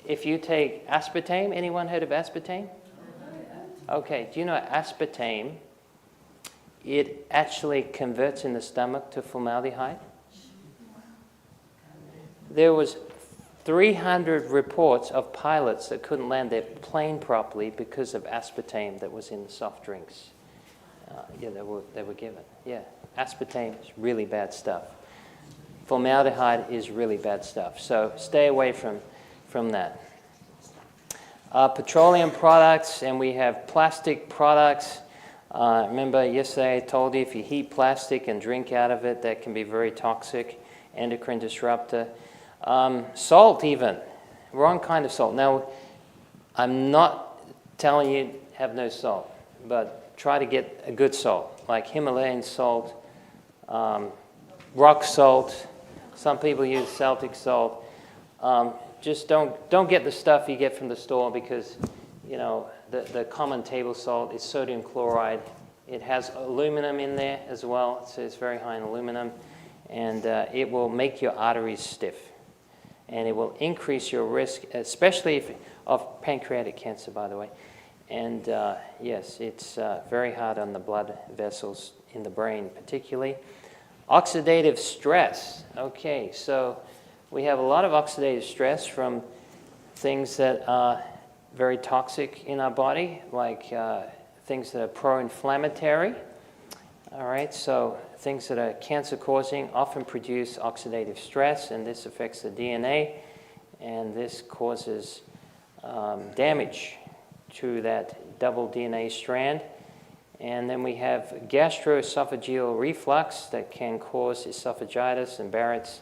if you take aspartame, anyone heard of aspartame? Okay, do you know aspartame, it actually converts in the stomach to formaldehyde? There was 300 reports of pilots that couldn't land their plane properly because of aspartame that was in the soft drinks. They were given. Yeah, aspartame is really bad stuff. Formaldehyde is really bad stuff. So stay away from that. Petroleum products, and we have plastic products. Remember yesterday I told you if you heat plastic and drink out of it, that can be very toxic, endocrine disruptor. Salt even, wrong kind of salt. Now, I'm not telling you have no salt, but try to get a good salt, like Himalayan salt, rock salt. Some people use Celtic salt. Just don't get the stuff you get from the store because, you know, the common table salt is sodium chloride. It has aluminum in there as well, so it's very high in aluminum, and it will make your arteries stiff. And it will increase your risk, especially of pancreatic cancer, by the way. And yes, it's very hard on the blood vessels in the brain, particularly. Oxidative stress. Okay, so we have a lot of oxidative stress from things that are very toxic in our body, like things that are pro-inflammatory. All right, so things that are cancer-causing often produce oxidative stress, and this affects the DNA, and this causes damage to that double DNA strand. And then we have gastroesophageal reflux that can cause esophagitis and Barrett's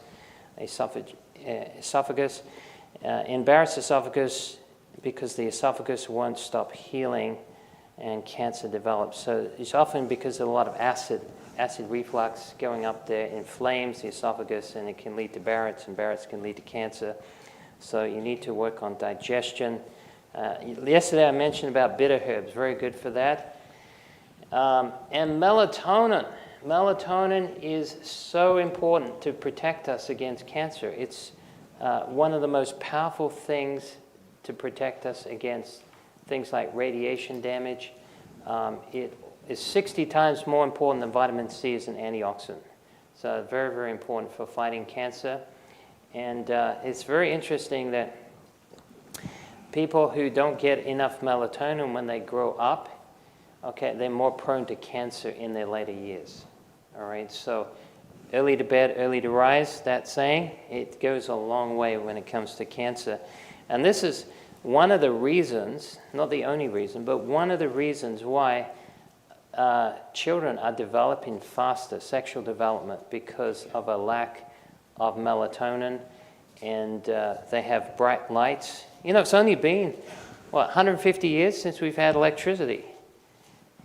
esophagus. In Barrett's esophagus, because the esophagus won't stop healing and cancer develops. So it's often because of a lot of acid reflux going up there inflames the esophagus, and it can lead to Barrett's, and Barrett's can lead to cancer. So you need to work on digestion. Yesterday I mentioned about bitter herbs, very good for that. And melatonin. Melatonin is so important to protect us against cancer. It's one of the most powerful things to protect us against things like radiation damage. It is 60 times more important than vitamin C as an antioxidant. So very, very important for fighting cancer. And it's very interesting that people who don't get enough melatonin when they grow up, okay, they're more prone to cancer in their later years. All right, so early to bed, early to rise, that saying, it goes a long way when it comes to cancer. And this is one of the reasons, not the only reason, but one of the reasons why children are developing faster, sexual development, because of a lack of melatonin, and they have bright lights. You know, it's only been, 150 years since we've had electricity.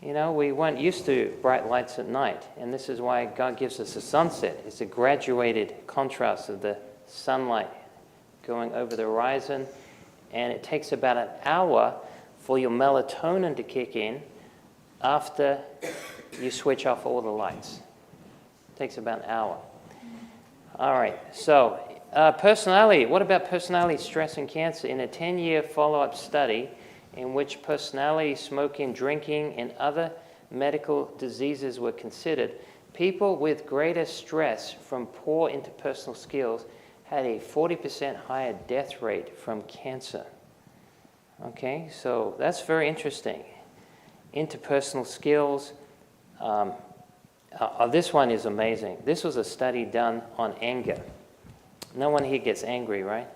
You know, we weren't used to bright lights at night, and this is why God gives us a sunset. It's a graduated contrast of the sunlight going over the horizon, and it takes about an hour for your melatonin to kick in after you switch off all the lights. It takes about an hour. All right, so personality. What about personality, stress, and cancer? In a 10-year follow-up study in which personality, smoking, drinking, and other medical diseases were considered, people with greater stress from poor interpersonal skills had a 40% higher death rate from cancer. Okay, so that's very interesting. Interpersonal skills. This one is amazing. This was a study done on anger. No one here gets angry, right?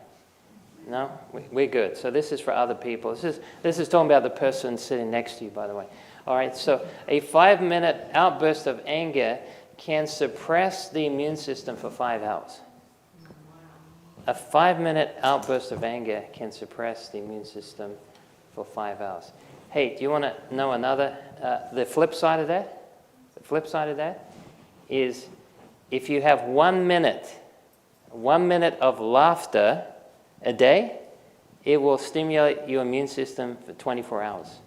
No? We're good. So this is for other people. This is talking about the person sitting next to you, by the way. All right, so a 5-minute outburst of anger can suppress the immune system for 5 hours. A 5-minute outburst of anger can suppress the immune system for 5 hours. Hey, do you want to know another? The flip side of that? The flip side of that is if you have 1 minute of laughter a day, it will stimulate your immune system for 24 hours.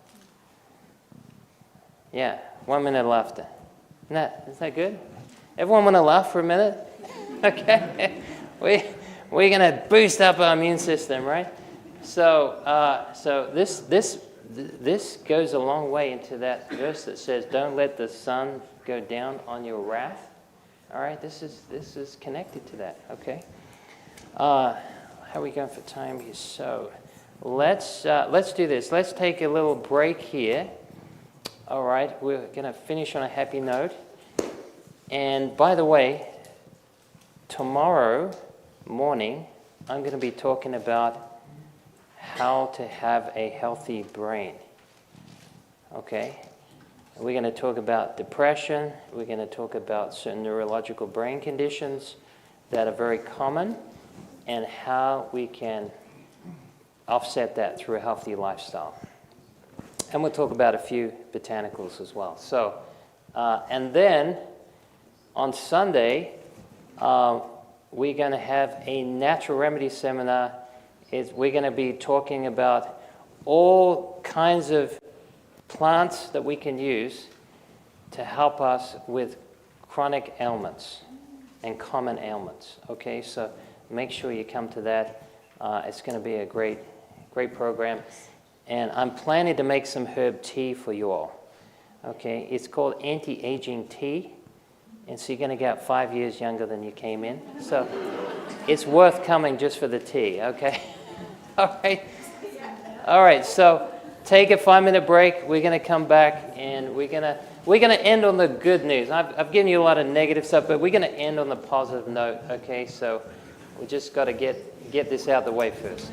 Yeah, 1 minute of laughter. Is that good? Everyone want to laugh for a minute? Okay. We're going to boost up our immune system, right? So this goes a long way into that verse that says, "Don't let the sun go down on your wrath." All right, this is connected to that. Okay. How are we going for time here? So let's do this. Let's take a little break here. All right, we're going to finish on a happy note. And by the way, tomorrow morning, I'm going to be talking about how to have a healthy brain. Okay? We're going to talk about depression. We're going to talk about certain neurological brain conditions that are very common and how we can offset that through a healthy lifestyle. And we'll talk about a few botanicals as well. So, and then on Sunday, we're going to have a natural remedy seminar. We're going to be talking about all kinds of plants that we can use to help us with chronic ailments and common ailments. Okay, so make sure you come to that. It's going to be a great program. And I'm planning to make some herb tea for you all. Okay, it's called anti-aging tea. And so you're going to get 5 years younger than you came in. So it's worth coming just for the tea, okay? All right. All right, so take a 5-minute break. We're going to come back and we're going to end on the good news. I've given you a lot of negative stuff, but we're going to end on the positive note, okay? So we just got to get this out of the way first.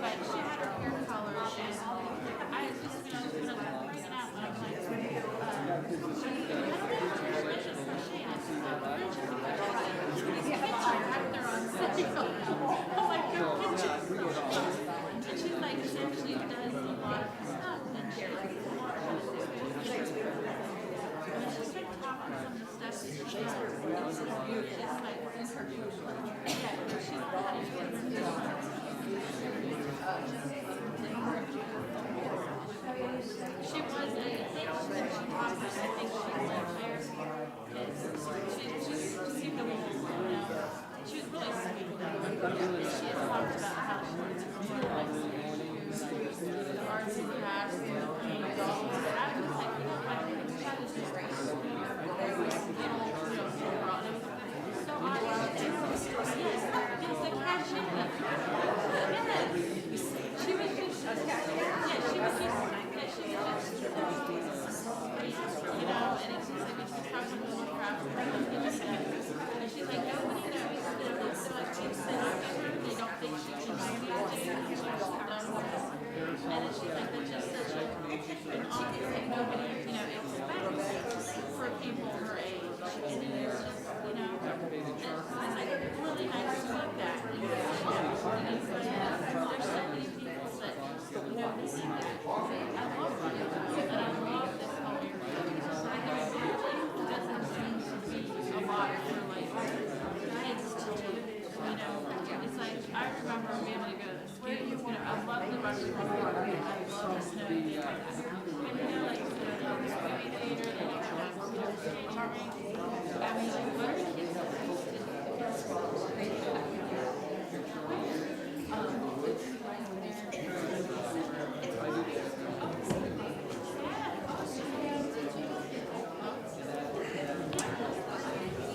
But she had her hair color, and I just,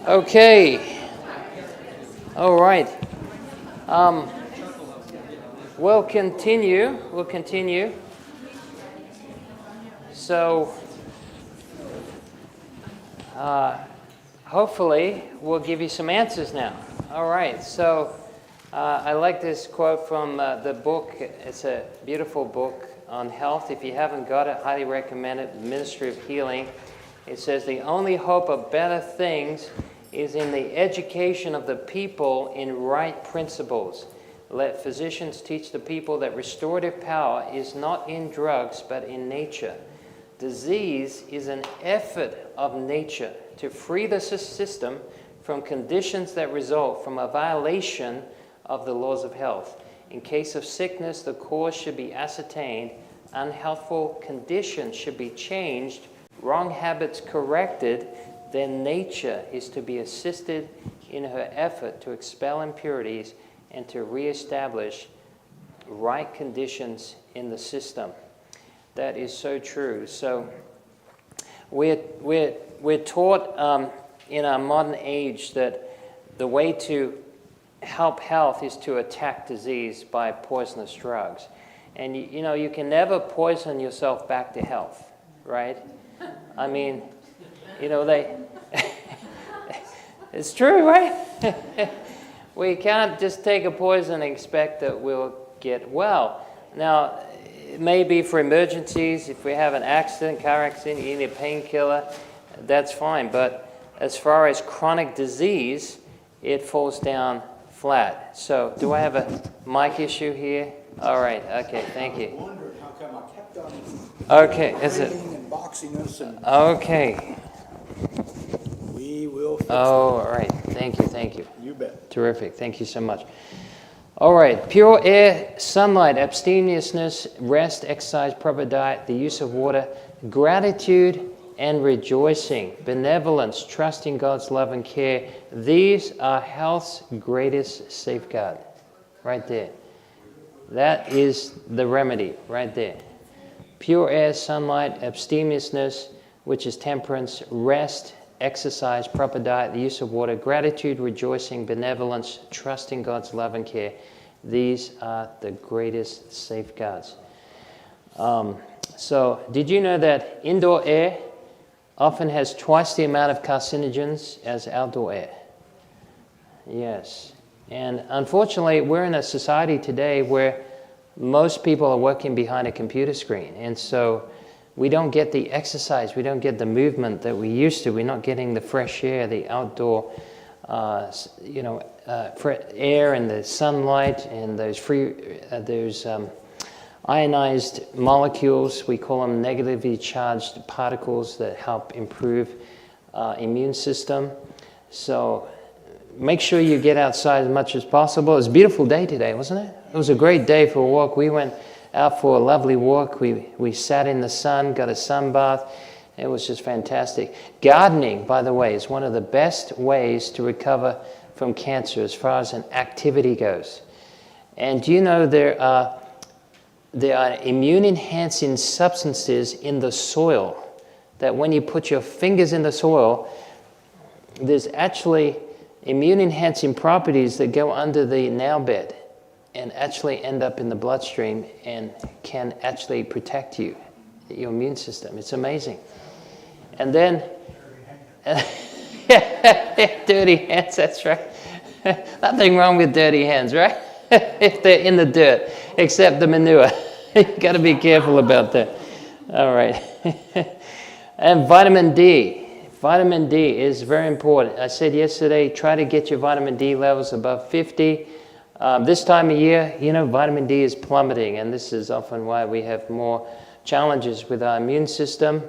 Okay. All right. We'll continue. So, hopefully, we'll give you some answers now. All right. So, I like this quote from the book. It's a beautiful book on health. If you haven't got it, highly recommend it. Ministry of Healing. It says, the only hope of better things is in the education of the people in right principles. Let physicians teach the people that restorative power is not in drugs, but in nature. Disease is an effort of nature to free the system from conditions that result from a violation of the laws of health. In case of sickness, the cause should be ascertained, unhealthful conditions should be changed, wrong habits corrected, then nature is to be assisted in her effort to expel impurities and to reestablish right conditions in the system. That is so true. So we're taught in our modern age that the way to help health is to attack disease by poisonous drugs. And you can never poison yourself back to health, right? I mean, it's true, right? We can't just take a poison and expect that we'll get well. Now, it may be for emergencies. If we have an accident, car accident, you need a painkiller, that's fine. But as far as chronic disease, it falls down flat. So, do I have a mic issue here? All right, okay, thank you. I wondered how come I kept on Okay, is it? and boxing us and Okay. we will fix Oh, all right. Thank you. it. You bet. Terrific. Thank you so much. All right. Pure air, sunlight, abstemiousness, rest, exercise, proper diet, the use of water, gratitude and rejoicing, benevolence, trust in God's love and care. These are health's greatest safeguard. Right there. That is the remedy right there. Pure air, sunlight, abstemiousness, which is temperance, rest, exercise, proper diet, the use of water, gratitude, rejoicing, benevolence, trust in God's love and care. These are the greatest safeguards. So, did you know that indoor air often has twice the amount of carcinogens as outdoor air? Yes. And unfortunately, we're in a society today where most people are working behind a computer screen. And so we don't get the exercise, we don't get the movement that we used to. We're not getting the fresh air, the outdoor, air and the sunlight and those ionized molecules. We call them negatively charged particles that help improve immune system. So make sure you get outside as much as possible. It was a beautiful day today, wasn't it? It was a great day for a walk. We went out for a lovely walk. We sat in the sun, got a sun bath. It was just fantastic. Gardening, by the way, is one of the best ways to recover from cancer as far as an activity goes. And do you know there are immune-enhancing substances in the soil that when you put your fingers in the soil, there's actually immune-enhancing properties that go under the nail bed and actually end up in the bloodstream and can actually protect you, your immune system. It's amazing. And then, dirty hands, that's right. Nothing wrong with dirty hands, right? If they're in the dirt, except the manure. You've got to be careful about that. All right. And vitamin D. Vitamin D is very important. I said yesterday, try to get your vitamin D levels above 50. This time of year, vitamin D is plummeting, and this is often why we have more challenges with our immune system.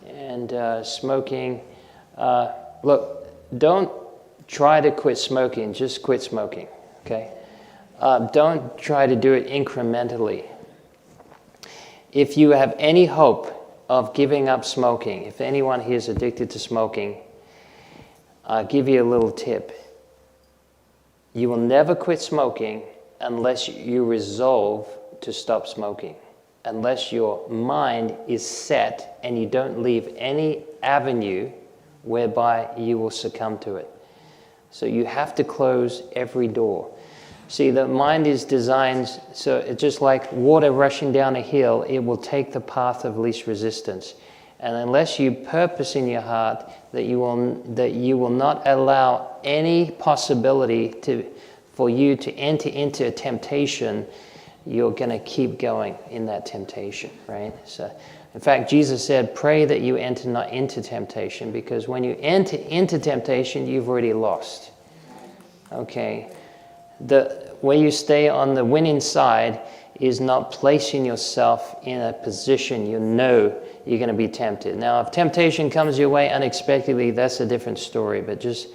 And smoking. Look, don't try to quit smoking, just quit smoking, okay? Don't try to do it incrementally. If you have any hope of giving up smoking, if anyone here is addicted to smoking, I'll give you a little tip. You will never quit smoking unless you resolve to stop smoking, unless your mind is set and you don't leave any avenue whereby you will succumb to it. So you have to close every door. See, the mind is designed so it's just like water rushing down a hill, it will take the path of least resistance. And unless you purpose in your heart that you will not allow any possibility for you to enter into a temptation, you're going to keep going in that temptation, right? So, in fact, Jesus said, pray that you enter not into temptation, because when you enter into temptation, you've already lost. Okay? The way you stay on the winning side is not placing yourself in a position you know you're going to be tempted. Now, if temptation comes your way unexpectedly, that's a different story, but just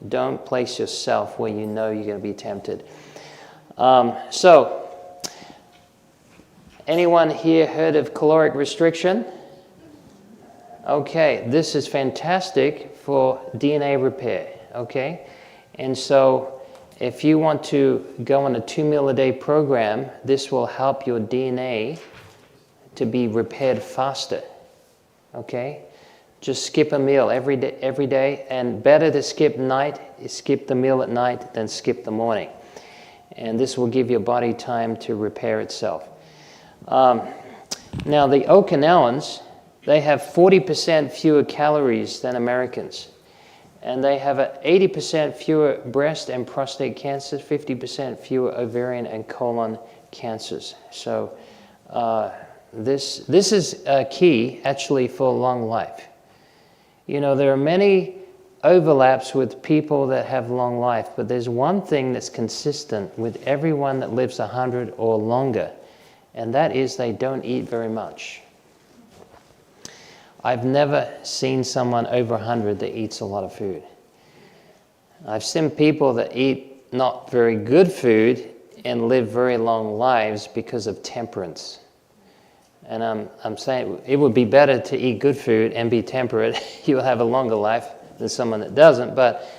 don't place yourself where you know you're going to be tempted. Anyone here heard of caloric restriction? Okay, this is fantastic for DNA repair, okay? And so if you want to go on a 2-meal-a-day program, this will help your DNA to be repaired faster, okay? Just skip a meal every day, and better to skip the meal at night than skip the morning. And this will give your body time to repair itself. Now, the Okinawans, they have 40% fewer calories than Americans. And they have 80% fewer breast and prostate cancers, 50% fewer ovarian and colon cancers. So this is key, actually, for long life. You know, there are many overlaps with people that have long life, but there's one thing that's consistent with everyone that lives 100 or longer, and that is they don't eat very much. I've never seen someone over 100 that eats a lot of food. I've seen people that eat not very good food and live very long lives because of temperance. And I'm saying it would be better to eat good food and be temperate. You'll have a longer life than someone that doesn't. But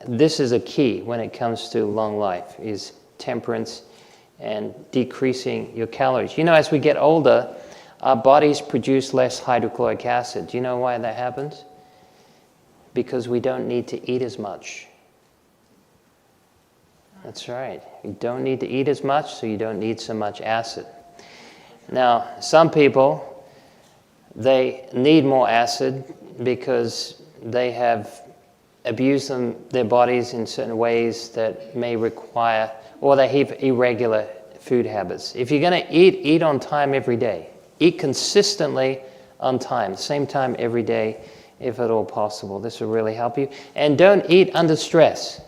this is a key when it comes to long life, is temperance and decreasing your calories. You know, as we get older, our bodies produce less hydrochloric acid. Do you know why that happens? Because we don't need to eat as much. That's right. You don't need to eat as much, so you don't need so much acid. Now, some people, they need more acid because they have abused their bodies in certain ways that may require, or they have irregular food habits. If you're going to eat on time every day. Eat consistently on time, same time every day, if at all possible. This will really help you. And don't eat under stress.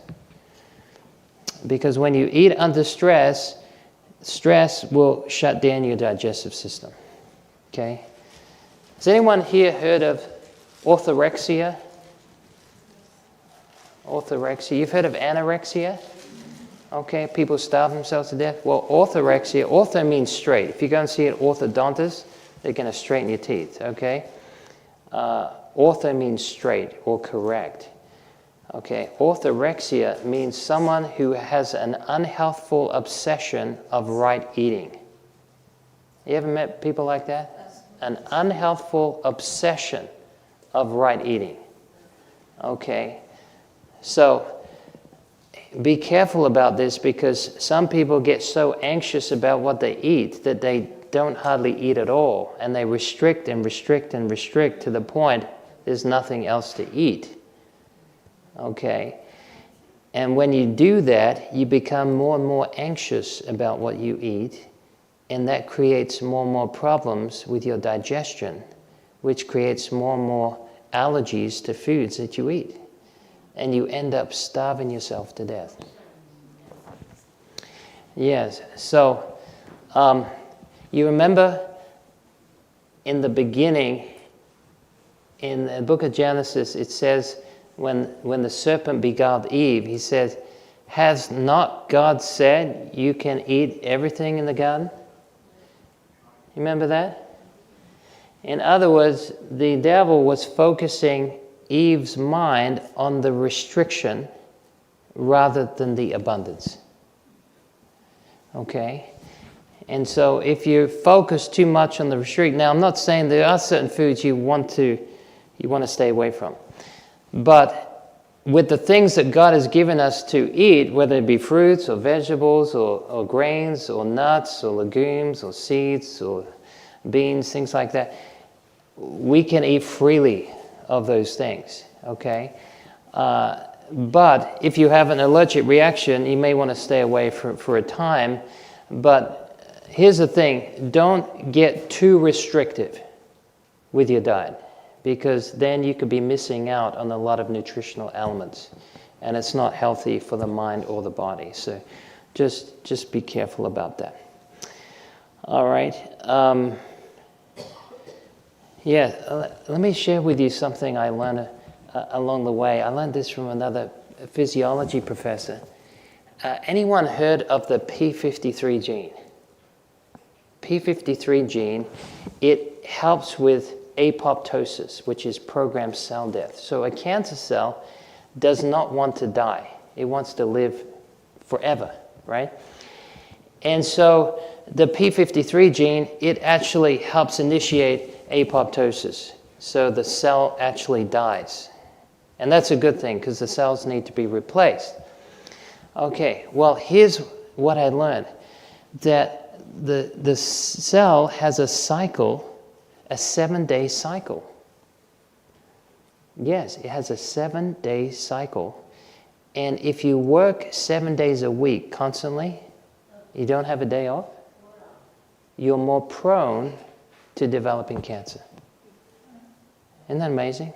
Because when you eat under stress, stress will shut down your digestive system. Okay? Has anyone here heard of orthorexia? Orthorexia. You've heard of anorexia? Okay, people starve themselves to death. Well, orthorexia, ortho means straight. If you go and see an orthodontist, they're going to straighten your teeth, okay? Ortho means straight or correct. Okay, orthorexia means someone who has an unhealthful obsession of right eating. You ever met people like that? An unhealthful obsession of right eating. Okay, so be careful about this, because some people get so anxious about what they eat that they don't hardly eat at all, and they restrict and restrict and restrict to the point there's nothing else to eat. Okay? And when you do that, you become more and more anxious about what you eat, and that creates more and more problems with your digestion, which creates more and more allergies to foods that you eat. And you end up starving yourself to death. Yes, so you remember in the beginning, in the book of Genesis, it says when the serpent beguiled Eve, he said, has not God said you can eat everything in the garden? You remember that? In other words, the devil was focusing Eve's mind on the restriction rather than the abundance. Okay? And so if you focus too much on the restrict, now I'm not saying there are certain foods you want to you want to stay away from. But with the things that God has given us to eat, whether it be fruits or vegetables or grains or nuts or legumes or seeds or beans, things like that, we can eat freely of those things, okay? But if you have an allergic reaction, you may want to stay away for a time. But here's the thing, don't get too restrictive with your diet, because then you could be missing out on a lot of nutritional elements, and it's not healthy for the mind or the body. So just be careful about that. All right. Let me share with you something I learned along the way. I learned this from another physiology professor. Anyone heard of the P53 gene? P53 gene, it helps with apoptosis, which is programmed cell death. So a cancer cell does not want to die. It wants to live forever, right? And so the P53 gene, it actually helps initiate apoptosis. So the cell actually dies. And that's a good thing, because the cells need to be replaced. Okay, well, here's what I learned. That the cell has a cycle, a 7-day cycle. Yes, it has a 7-day cycle. And if you work 7 days a week constantly, you don't have a day off, you're more prone to developing cancer. Isn't that amazing?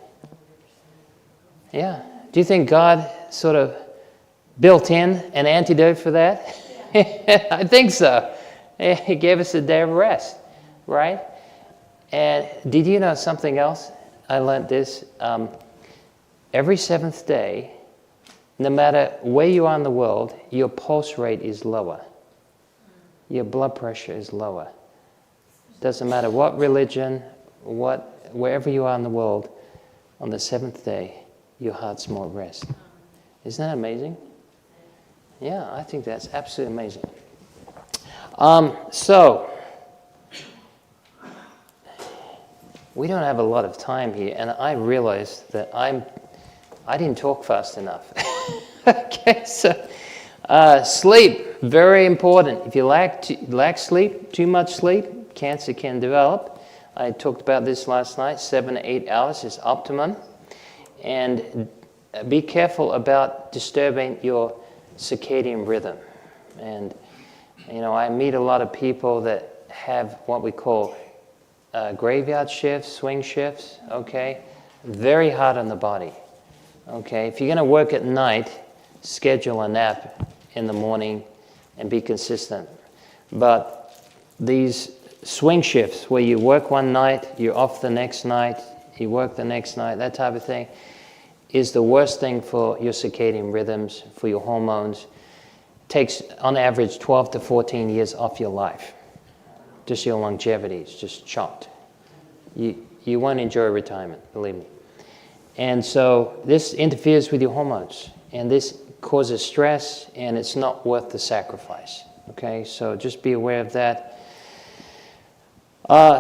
Yeah. Do you think God sort of built in an antidote for that? I think so. He gave us a day of rest, right? And did you know something else? I learned this. Every 7th day, no matter where you are in the world, your pulse rate is lower. Your blood pressure is lower. Doesn't matter what religion, wherever you are in the world, on the 7th day, your heart's more at rest. Isn't that amazing? Yeah, I think that's absolutely amazing. So, we don't have a lot of time here, and I realized that I didn't talk fast enough. Okay, so sleep, very important. If you lack sleep, too much sleep, cancer can develop. I talked about this last night. 7 to 8 hours is optimum. And be careful about disturbing your circadian rhythm. And, I meet a lot of people that have what we call graveyard shifts, swing shifts, okay? Very hard on the body, okay? If you're going to work at night, schedule a nap in the morning and be consistent. But these swing shifts where you work one night, you're off the next night, you work the next night, that type of thing, is the worst thing for your circadian rhythms, for your hormones. Takes, on average, 12 to 14 years off your life. Just your longevity is just chopped. You won't enjoy retirement, believe me. And so this interferes with your hormones, and this causes stress, and it's not worth the sacrifice. Okay, so just be aware of that.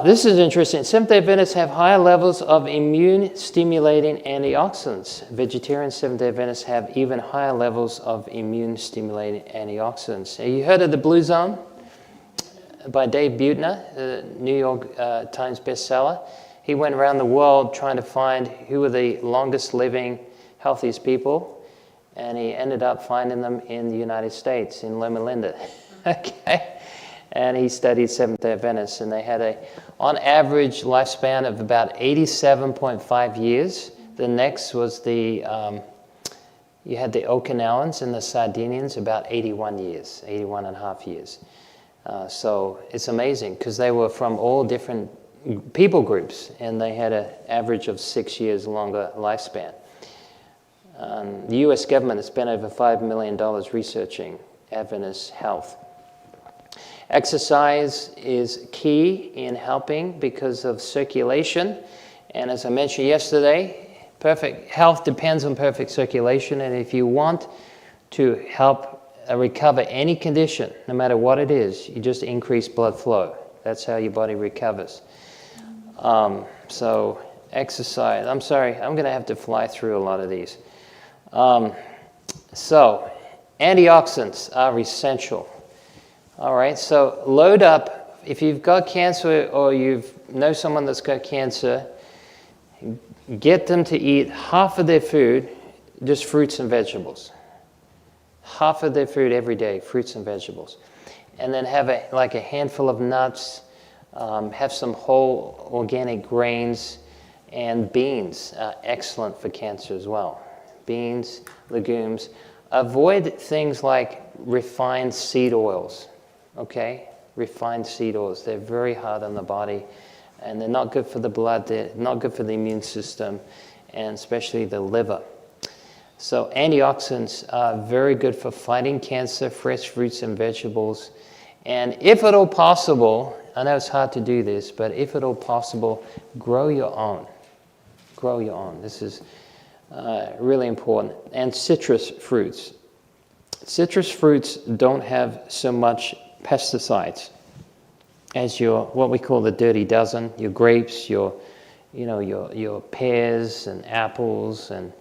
This is interesting. Seventh-day Adventists have higher levels of immune-stimulating antioxidants. Vegetarian Seventh-day Adventists have even higher levels of immune-stimulating antioxidants. Have you heard of the Blue Zone by Dave Buettner, the New York Times bestseller? He went around the world trying to find who were the longest living, healthiest people, and he ended up finding them in the United States, in Loma Linda. Okay? And he studied Seventh-day Adventists, and they had on average lifespan of about 87.5 years. The next was you had the Okinawans and the Sardinians, about 81 years, 81 and a half years. So it's amazing, because they were from all different people groups, and they had an average of 6 years longer lifespan. The U.S. government has spent over $5 million researching Adventist health. Exercise is key in helping because of circulation. And as I mentioned yesterday, perfect health depends on perfect circulation. And if you want to help recover any condition, no matter what it is, you just increase blood flow. That's how your body recovers. So exercise. I'm sorry, I'm going to have to fly through a lot of these. So, antioxidants are essential. All right, so load up. If you've got cancer or you know someone that's got cancer, get them to eat half of their food, just fruits and vegetables. Half of their food every day, fruits and vegetables. And then have a handful of nuts, have some whole organic grains, and beans are excellent for cancer as well. Beans, legumes. Avoid things like refined seed oils, okay? Refined seed oils. They're very hard on the body, and they're not good for the blood. They're not good for the immune system, and especially the liver. So antioxidants are very good for fighting cancer, fresh fruits and vegetables. And if at all possible, I know it's hard to do this, but if at all possible, grow your own. Grow your own. This is really important. And citrus fruits. Citrus fruits don't have so much pesticides as your, what we call the dirty dozen, your grapes, your pears and apples and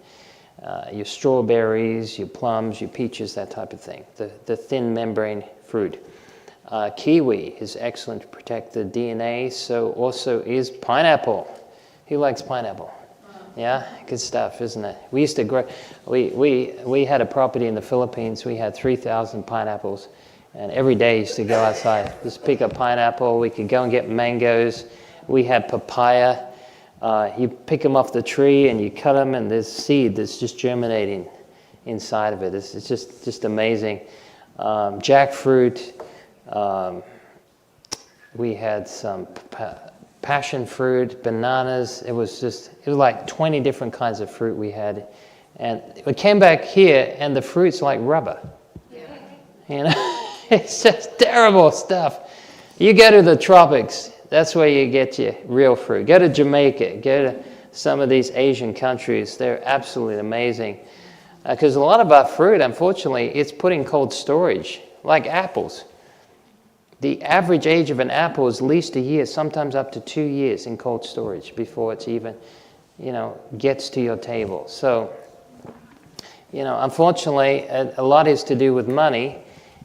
your strawberries, your plums, your peaches, that type of thing. The thin membrane fruit. Kiwi is excellent to protect the DNA, so also is pineapple. Who likes pineapple? Yeah, good stuff, isn't it? We used to grow, we had a property in the Philippines. We had 3,000 pineapples, and every day used to go outside, just pick a pineapple. We could go and get mangoes. We had papaya. You pick them off the tree and you cut them, and there's seed that's just germinating inside of it. It's just amazing. Jackfruit. We had some passion fruit, bananas. It was like 20 different kinds of fruit we had. And we came back here and the fruit's like rubber. Yeah. You know, it's just terrible stuff. You go to the tropics, that's where you get your real fruit. Go to Jamaica, go to some of these Asian countries. They're absolutely amazing. Because a lot of our fruit, unfortunately, it's put in cold storage, like apples. The average age of an apple is at least a year, sometimes up to 2 years in cold storage before it's even, gets to your table. So, unfortunately, a lot is to do with money.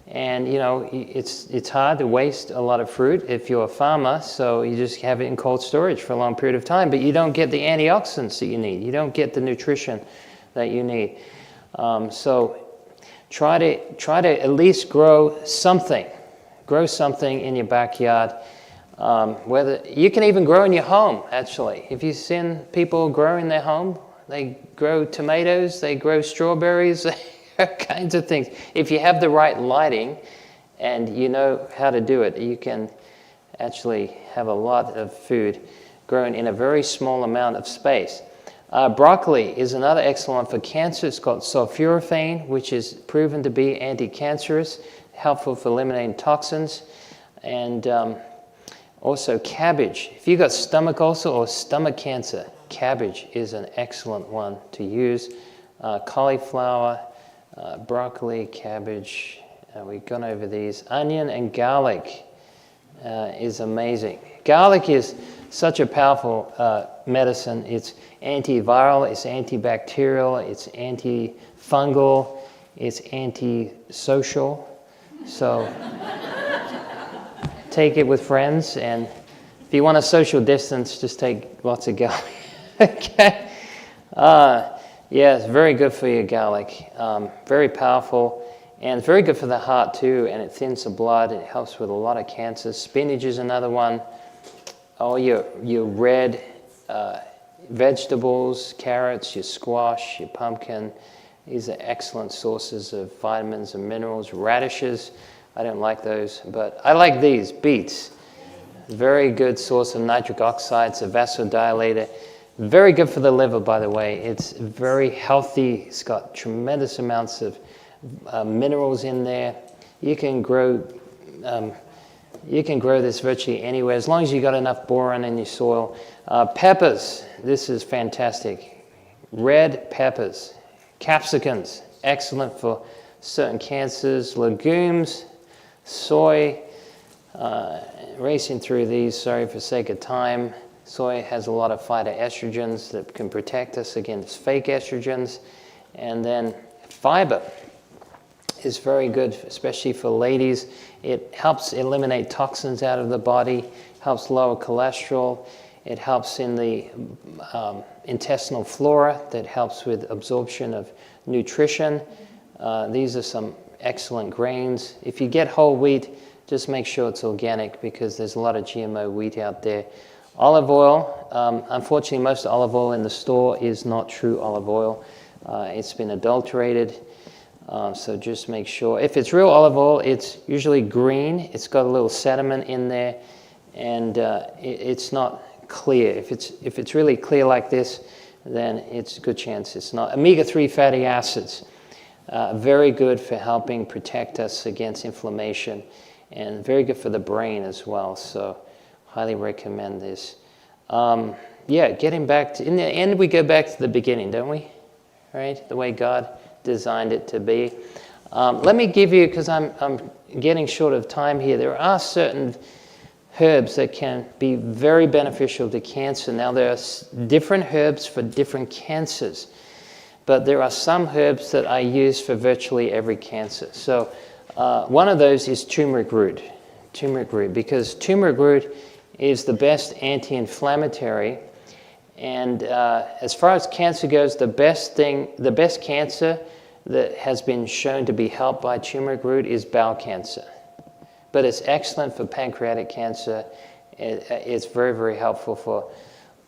And, it's hard to waste a lot of fruit if you're a farmer, so you just have it in cold storage for a long period of time, but you don't get the antioxidants that you need. You don't get the nutrition that you need. So try to at least grow something. Grow something in your backyard. Whether you can even grow in your home, actually. If you've seen people grow in their home, they grow tomatoes, they grow strawberries, all kinds of things. If you have the right lighting and you know how to do it, you can actually have a lot of food grown in a very small amount of space. Broccoli is another excellent one for cancer. It's got sulforaphane, which is proven to be anti-cancerous, helpful for eliminating toxins. And also cabbage. If you've got stomach ulcer or stomach cancer, cabbage is an excellent one to use. Cauliflower, broccoli, cabbage, we've gone over these. Onion and garlic is amazing. Garlic is such a powerful medicine. It's antiviral, it's antibacterial, it's antifungal, it's antisocial. So take it with friends, and if you want a social distance, just take lots of garlic. Okay. Yeah, it's very good for your garlic. Very powerful, and very good for the heart too, and it thins the blood. It helps with a lot of cancers. Spinach is another one. All your red vegetables, carrots, your squash, your pumpkin. These are excellent sources of vitamins and minerals. Radishes, I don't like those, but I like these, beets. Very good source of nitric oxide. It's a vasodilator. Very good for the liver, by the way. It's very healthy. It's got tremendous amounts of minerals in there. You can grow this virtually anywhere as long as you got enough boron in your soil. Peppers, this is fantastic. Red peppers. Capsicums, excellent for certain cancers. Legumes, soy, racing through these, sorry for sake of time. Soy has a lot of phytoestrogens that can protect us against fake estrogens. And then fiber is very good, especially for ladies. It helps eliminate toxins out of the body, helps lower cholesterol. It helps in the intestinal flora that helps with absorption of nutrition. These are some excellent grains. If you get whole wheat, just make sure it's organic because there's a lot of GMO wheat out there. Olive oil, unfortunately most olive oil in the store is not true olive oil. It's been adulterated, so just make sure. If it's real olive oil, it's usually green. It's got a little sediment in there, and it's not clear. If it's really clear like this, then it's a good chance it's not. Omega-3 fatty acids, very good for helping protect us against inflammation, and very good for the brain as well. So highly recommend this. Yeah, getting back to, in the end we go back to the beginning, don't we? Right? The way God designed it to be. Let me give you, because I'm getting short of time here, there are certain herbs that can be very beneficial to cancer. Now there are different herbs for different cancers, but there are some herbs that I use for virtually every cancer. So one of those is turmeric root. Turmeric root, because turmeric root is the best anti-inflammatory. And as far as cancer goes, the best cancer that has been shown to be helped by turmeric root is bowel cancer. But it's excellent for pancreatic cancer. It's very, very helpful for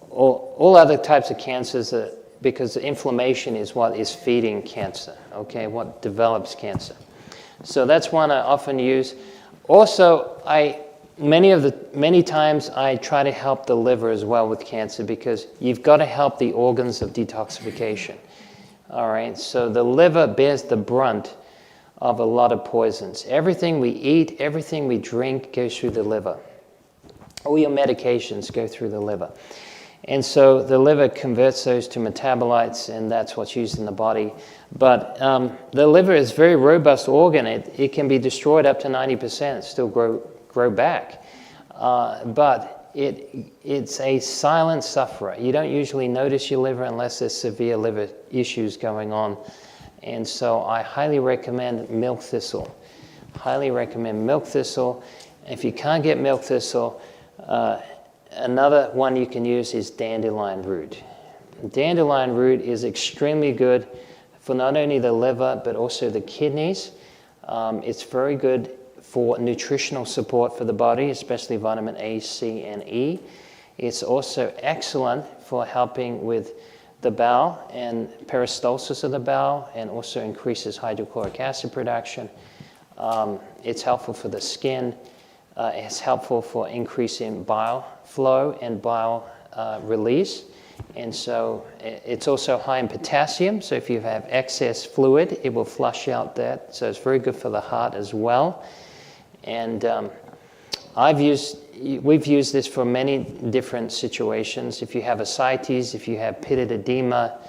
all other types of cancers because inflammation is what is feeding cancer, okay, what develops cancer. So that's one I often use. Also, many times I try to help the liver as well with cancer because you've got to help the organs of detoxification. All right, so the liver bears the brunt of a lot of poisons. Everything we eat, everything we drink goes through the liver. All your medications go through the liver. And so the liver converts those to metabolites, and that's what's used in the body. But the liver is a very robust organ. It can be destroyed up to 90%, still grow back. But it's a silent sufferer. You don't usually notice your liver unless there's severe liver issues going on. And so I highly recommend milk thistle. Highly recommend milk thistle. If you can't get milk thistle, another one you can use is dandelion root. Dandelion root is extremely good for not only the liver but also the kidneys. It's very good for nutritional support for the body, especially vitamin A, C, and E. It's also excellent for helping with the bowel and peristalsis of the bowel, and also increases hydrochloric acid production. It's helpful for the skin. It's helpful for increasing bile flow and bile release. And so it's also high in potassium. So if you have excess fluid, it will flush out that. So it's very good for the heart as well. And we've used this for many different situations. If you have ascites, if you have pitted edema,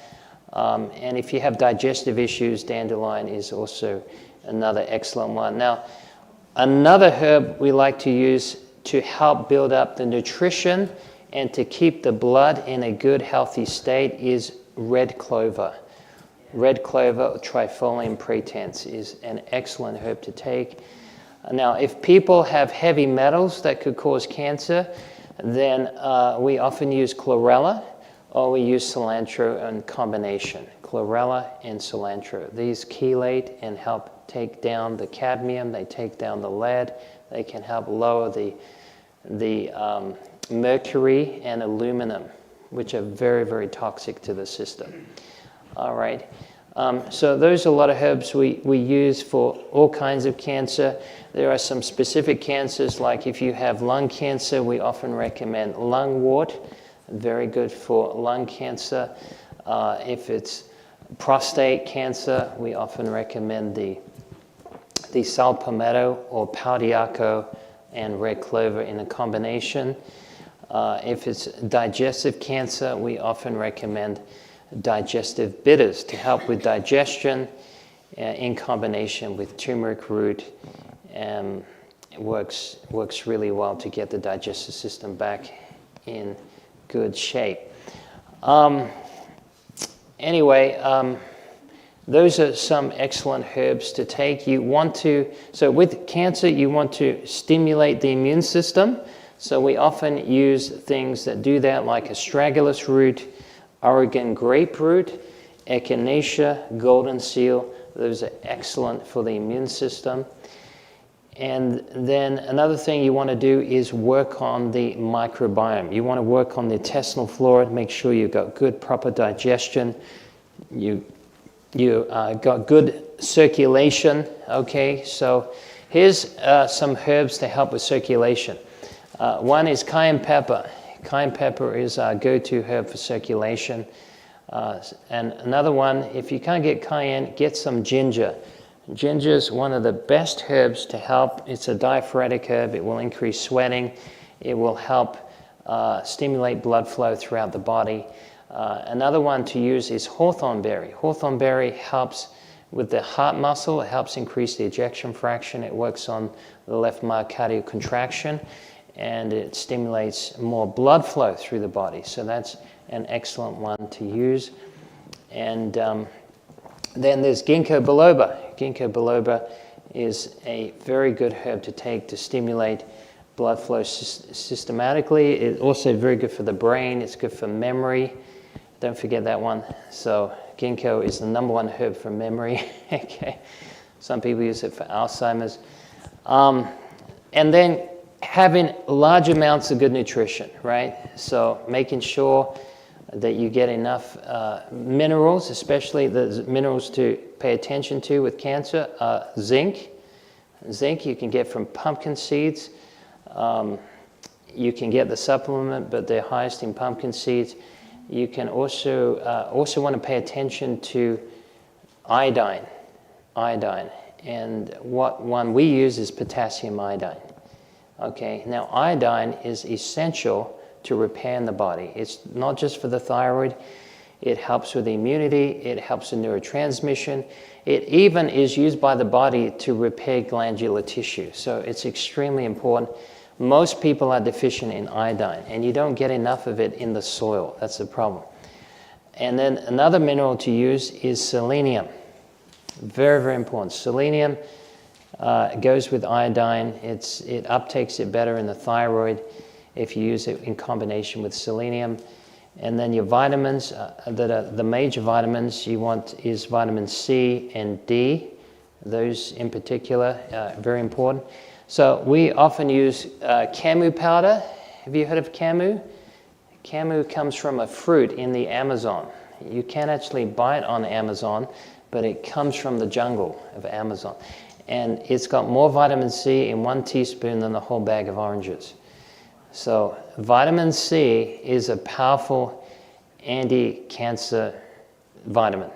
and if you have digestive issues, dandelion is also another excellent one. Now, another herb we like to use to help build up the nutrition and to keep the blood in a good, healthy state is red clover. Red clover, trifolium pratense, is an excellent herb to take. Now, if people have heavy metals that could cause cancer, then we often use chlorella, or we use cilantro in combination. Chlorella and cilantro. These chelate and help take down the cadmium, they take down the lead, they can help lower the mercury and aluminum, which are very, very toxic to the system. All right. So those are a lot of herbs we use for all kinds of cancer. There are some specific cancers, like if you have lung cancer, we often recommend lungwort, very good for lung cancer. If it's prostate cancer, we often recommend the sal palmetto or pau d'arco and red clover in a combination. If it's digestive cancer, we often recommend digestive bitters to help with digestion in combination with turmeric root. It works really well to get the digestive system back in good shape. Anyway, those are some excellent herbs to take. So with cancer, you want to stimulate the immune system. So we often use things that do that, like astragalus root, Oregon grape root, echinacea, golden seal. Those are excellent for the immune system. And then another thing you want to do is work on the microbiome. You want to work on the intestinal flora, make sure you've got good, proper digestion. You got good circulation. Okay, so here's some herbs to help with circulation. One is cayenne pepper. Cayenne pepper is our go-to herb for circulation. And another one, if you can't get cayenne, get some ginger. Ginger is one of the best herbs to help. It's a diaphoretic herb. It will increase sweating. It will help stimulate blood flow throughout the body. Another one to use is hawthorn berry. Hawthorn berry helps with the heart muscle. It helps increase the ejection fraction. It works on the left myocardial contraction, and it stimulates more blood flow through the body. So that's an excellent one to use. And then there's ginkgo biloba. Ginkgo biloba is a very good herb to take to stimulate blood flow systematically. It's also very good for the brain. It's good for memory. Don't forget that one. So ginkgo is the #1 herb for memory. Okay, some people use it for Alzheimer's. And then having large amounts of good nutrition, right? So making sure that you get enough minerals, especially the minerals to pay attention to with cancer. Zinc. Zinc you can get from pumpkin seeds. You can get the supplement, but they're highest in pumpkin seeds. You can also want to pay attention to iodine. And what one we use is potassium iodine. Okay, now iodine is essential to repair in the body. It's not just for the thyroid. It helps with the immunity. It helps in neurotransmission. It even is used by the body to repair glandular tissue. So it's extremely important. Most people are deficient in iodine, and you don't get enough of it in the soil. That's the problem. And then another mineral to use is selenium. Very, very important. Selenium goes with iodine. It uptakes it better in the thyroid if you use it in combination with selenium. And then your vitamins that are the major vitamins you want is vitamin C and D. Those in particular are very important. So we often use camu powder. Have you heard of camu? Camu comes from a fruit in the Amazon. You can't actually buy it on Amazon, but it comes from the jungle of Amazon. And it's got more vitamin C in 1 teaspoon than the whole bag of oranges. So vitamin C is a powerful anti-cancer vitamin,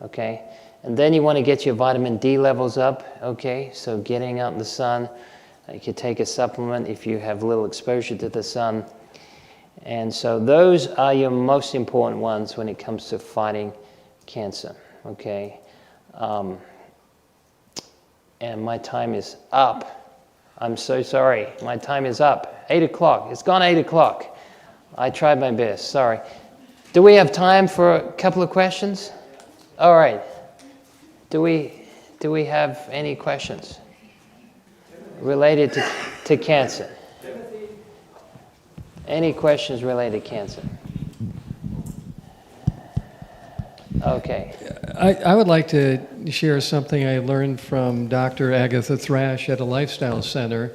okay? And then you want to get your vitamin D levels up, okay? So getting out in the sun, you could take a supplement if you have little exposure to the sun. And so those are your most important ones when it comes to fighting cancer, okay? And my time is up. I'm so sorry. My time is up. 8 o'clock. It's gone 8 o'clock. I tried my best. Sorry. Do we have time for a couple of questions? All right. Do we have any questions related to cancer? Any questions related to cancer? Okay. I would like to share something I learned from Dr. Agatha Thrash at a lifestyle center.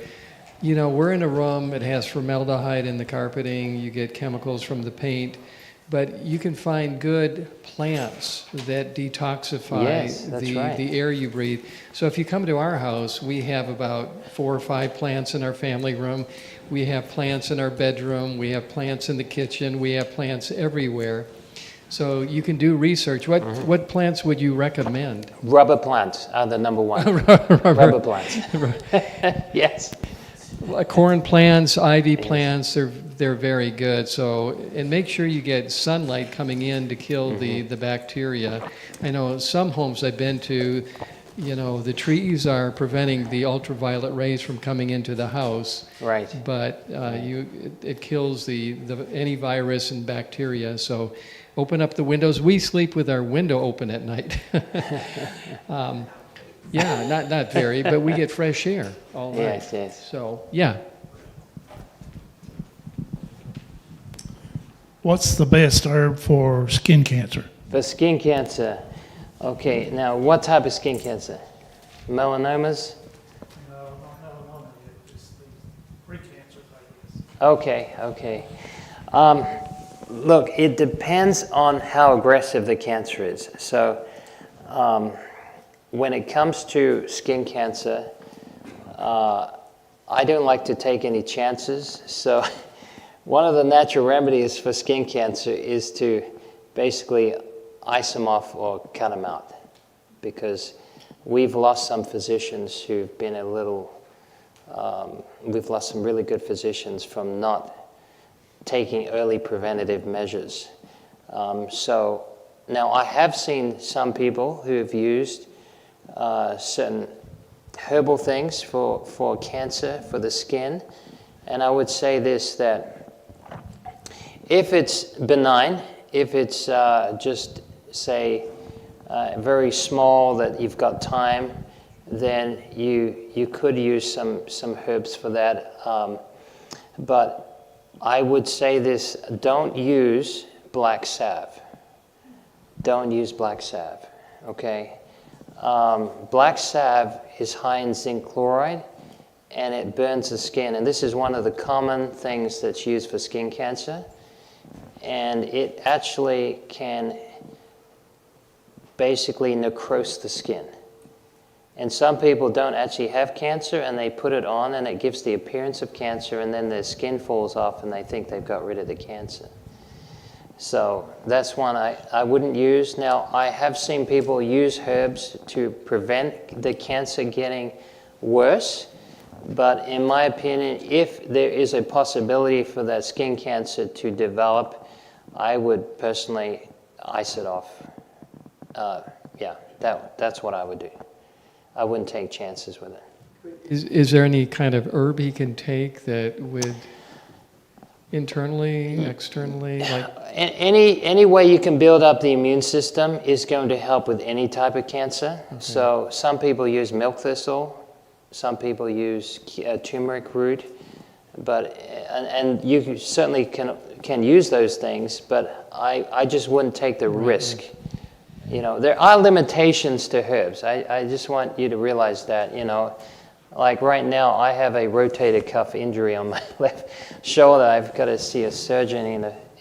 You know, we're in a room, it has formaldehyde in the carpeting, you get chemicals from the paint, but you can find good plants that detoxify the air you breathe. So if you come to our house, we have about 4 or 5 plants in our family room. We have plants in our bedroom. We have plants in the kitchen. We have plants everywhere. So you can do research. What plants would you recommend? Rubber plants are the #1. Rubber plants. Yes. Corn plants, ivy plants, they're very good. So, and make sure you get sunlight coming in to kill the bacteria. I know some homes I've been to, you know, the trees are preventing the ultraviolet rays from coming into the house, Right. but it kills any virus and bacteria. So open up the windows. We sleep with our window open at night. Yeah, not very, but we get fresh air all night. Yes. So, yeah. What's the best herb for skin cancer? For skin cancer, okay, now what type of skin cancer? Melanomas? No, not melanoma yet, just the pre-cancer, Okay. Look, it depends on how aggressive the cancer is. So, when it comes to skin cancer, I don't like to take any chances. So, one of the natural remedies for skin cancer is to basically ice them off or cut them out, because we've lost some physicians who've been we've lost some really good physicians from not taking early preventative measures. So now I have seen some people who have used certain herbal things for cancer, for the skin, and I would say this, that if it's benign, if it's just, say, very small, that you've got time, then you could use some herbs for that. But I would say this, don't use black salve. Don't use black salve, okay? Black salve is high in zinc chloride, and it burns the skin. And this is one of the common things that's used for skin cancer. And it actually can basically necrose the skin. And some people don't actually have cancer, and they put it on, and it gives the appearance of cancer, and then their skin falls off, and they think they've got rid of the cancer. So that's one I wouldn't use. Now, I have seen people use herbs to prevent the cancer getting worse, but in my opinion, if there is a possibility for that skin cancer to develop, I would personally ice it off. That's what I would do. I wouldn't take chances with it. Is there any kind of herb he can take that would internally, externally, like? Any way you can build up the immune system is going to help with any type of cancer. Okay. So some people use milk thistle, some people use turmeric root, and you certainly can use those things, but I just wouldn't take the risk. You know, there are limitations to herbs. I just want you to realize that, you know. Like right now, I have a rotator cuff injury on my left shoulder. I've got to see a surgeon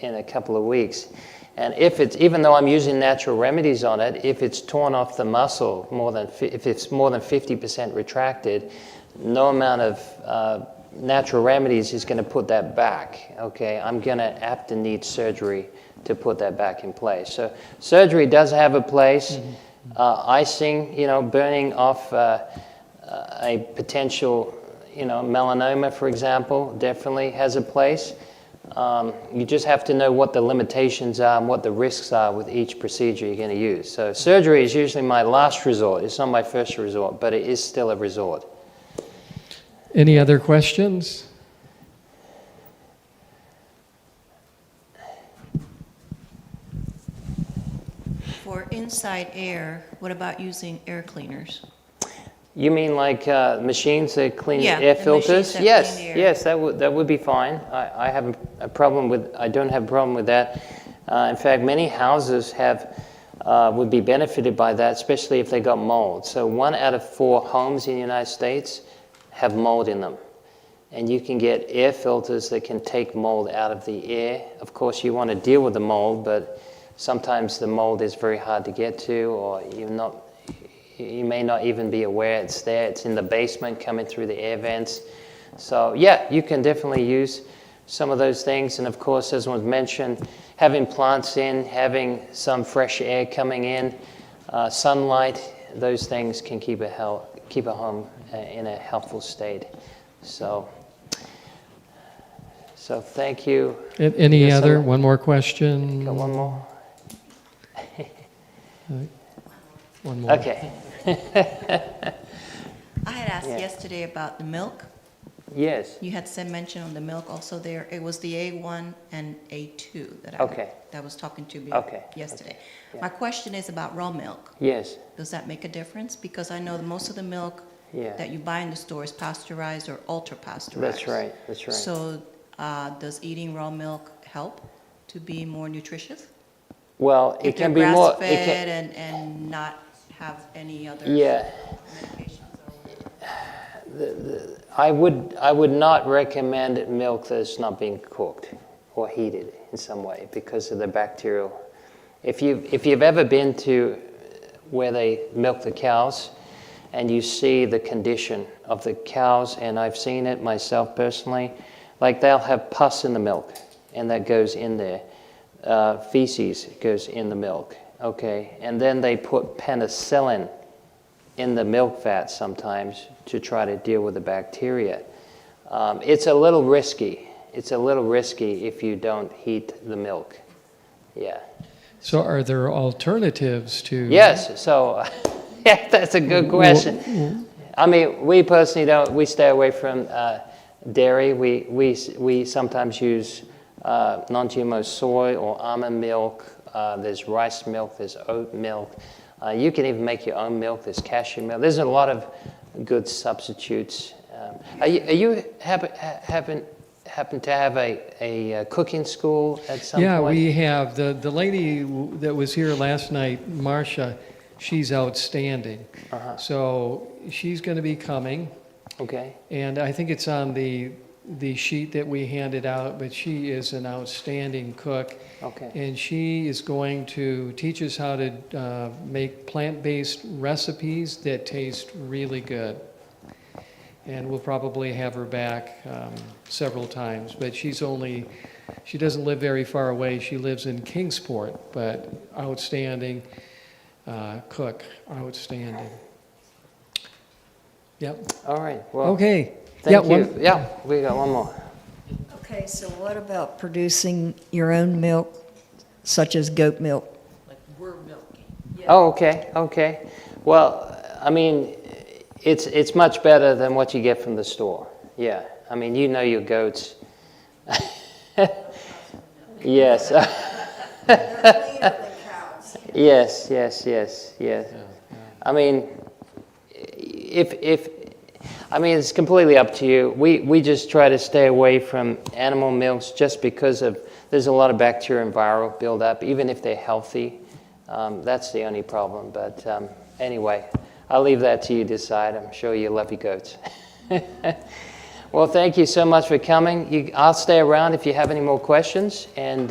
in a couple of weeks. And even though I'm using natural remedies on it, if it's torn off the muscle, if it's more than 50% retracted, no amount of natural remedies is going to put that back. Okay, I'm going to have to need surgery to put that back in place. So surgery does have a place. Icing, you know, burning off a potential, you know, melanoma, for example, definitely has a place. You just have to know what the limitations are and what the risks are with each procedure you're going to use. So surgery is usually my last resort. It's not my first resort, but it is still a resort. Any other questions? For inside air, what about using air cleaners? You mean like machines that clean Yeah, air the filters? machines that Yes, clean the air. yes, that would be fine. I have a problem with. I don't have a problem with that. In fact, many houses would be benefited by that, especially if they got mold. So 1 out of 4 homes in the United States have mold in them, and you can get air filters that can take mold out of the air. Of course, you want to deal with the mold, but sometimes the mold is very hard to get to, or you may not even be aware it's there. It's in the basement coming through the air vents. So yeah, you can definitely use some of those things. And of course, as was mentioned, having plants in, having some fresh air coming in, sunlight, those things can keep a home in a healthful state. So thank you. Any Yes, other? sir. One more question? Got one more? One more. Okay. I had asked Yeah. yesterday about the milk. Yes. You had some mention on the milk also there. It was the A1 and A2 Okay. that was talking to me Okay, yesterday. yeah. My question is about raw milk. Yes. Does that make a difference? Because I know that most of the milk Yeah. that you buy in the store is pasteurized or ultra pasteurized. That's right. That's right. So does eating raw milk help to be more nutritious? Well, it If can they're be more. grass-fed and not have any other Yeah. medications or I would not recommend milk that's not being cooked or heated in some way because of the bacterial. If you've ever been to where they milk the cows and you see the condition of the cows, and I've seen it myself personally, like they'll have pus in the milk and that goes in there. Feces goes in the milk, okay? And then they put penicillin in the milk fat sometimes to try to deal with the bacteria. It's a little risky. It's a little risky if you don't heat the milk. Yeah. So are there alternatives to? Yes, so yeah, that's a good question. I mean, we personally we stay away from dairy. We sometimes use non-GMO soy or almond milk. There's rice milk, there's oat milk. You can even make your own milk. There's cashew milk. There's a lot of good substitutes. Are you happen to have a cooking school at some Yeah, point? we have. The lady that was here last night, Marcia, she's outstanding. Uh-huh. So she's going to be coming, Okay. and I think it's on the sheet that we handed out, but she is an outstanding cook. Okay. And she is going to teach us how to make plant-based recipes that taste really good. And we'll probably have her back several times, but she doesn't live very far away. She lives in Kingsport, but outstanding cook, outstanding. Yep. All right. Well, Okay. thank Yeah, you. Yeah, we got one more. Okay, so what about producing your own milk, such as goat milk? Oh, okay, okay. Well, I mean, it's much better than what you get from the store. Yeah, I mean, you know your goats. Yes. Yes. I mean, I mean, it's completely up to you. We just try to stay away from animal milks just because there's a lot of bacteria and viral buildup, even if they're healthy. That's the only problem. But anyway, I'll leave that to you to decide. I'm sure you love your goats. Well, thank you so much for coming. I'll stay around if you have any more questions. And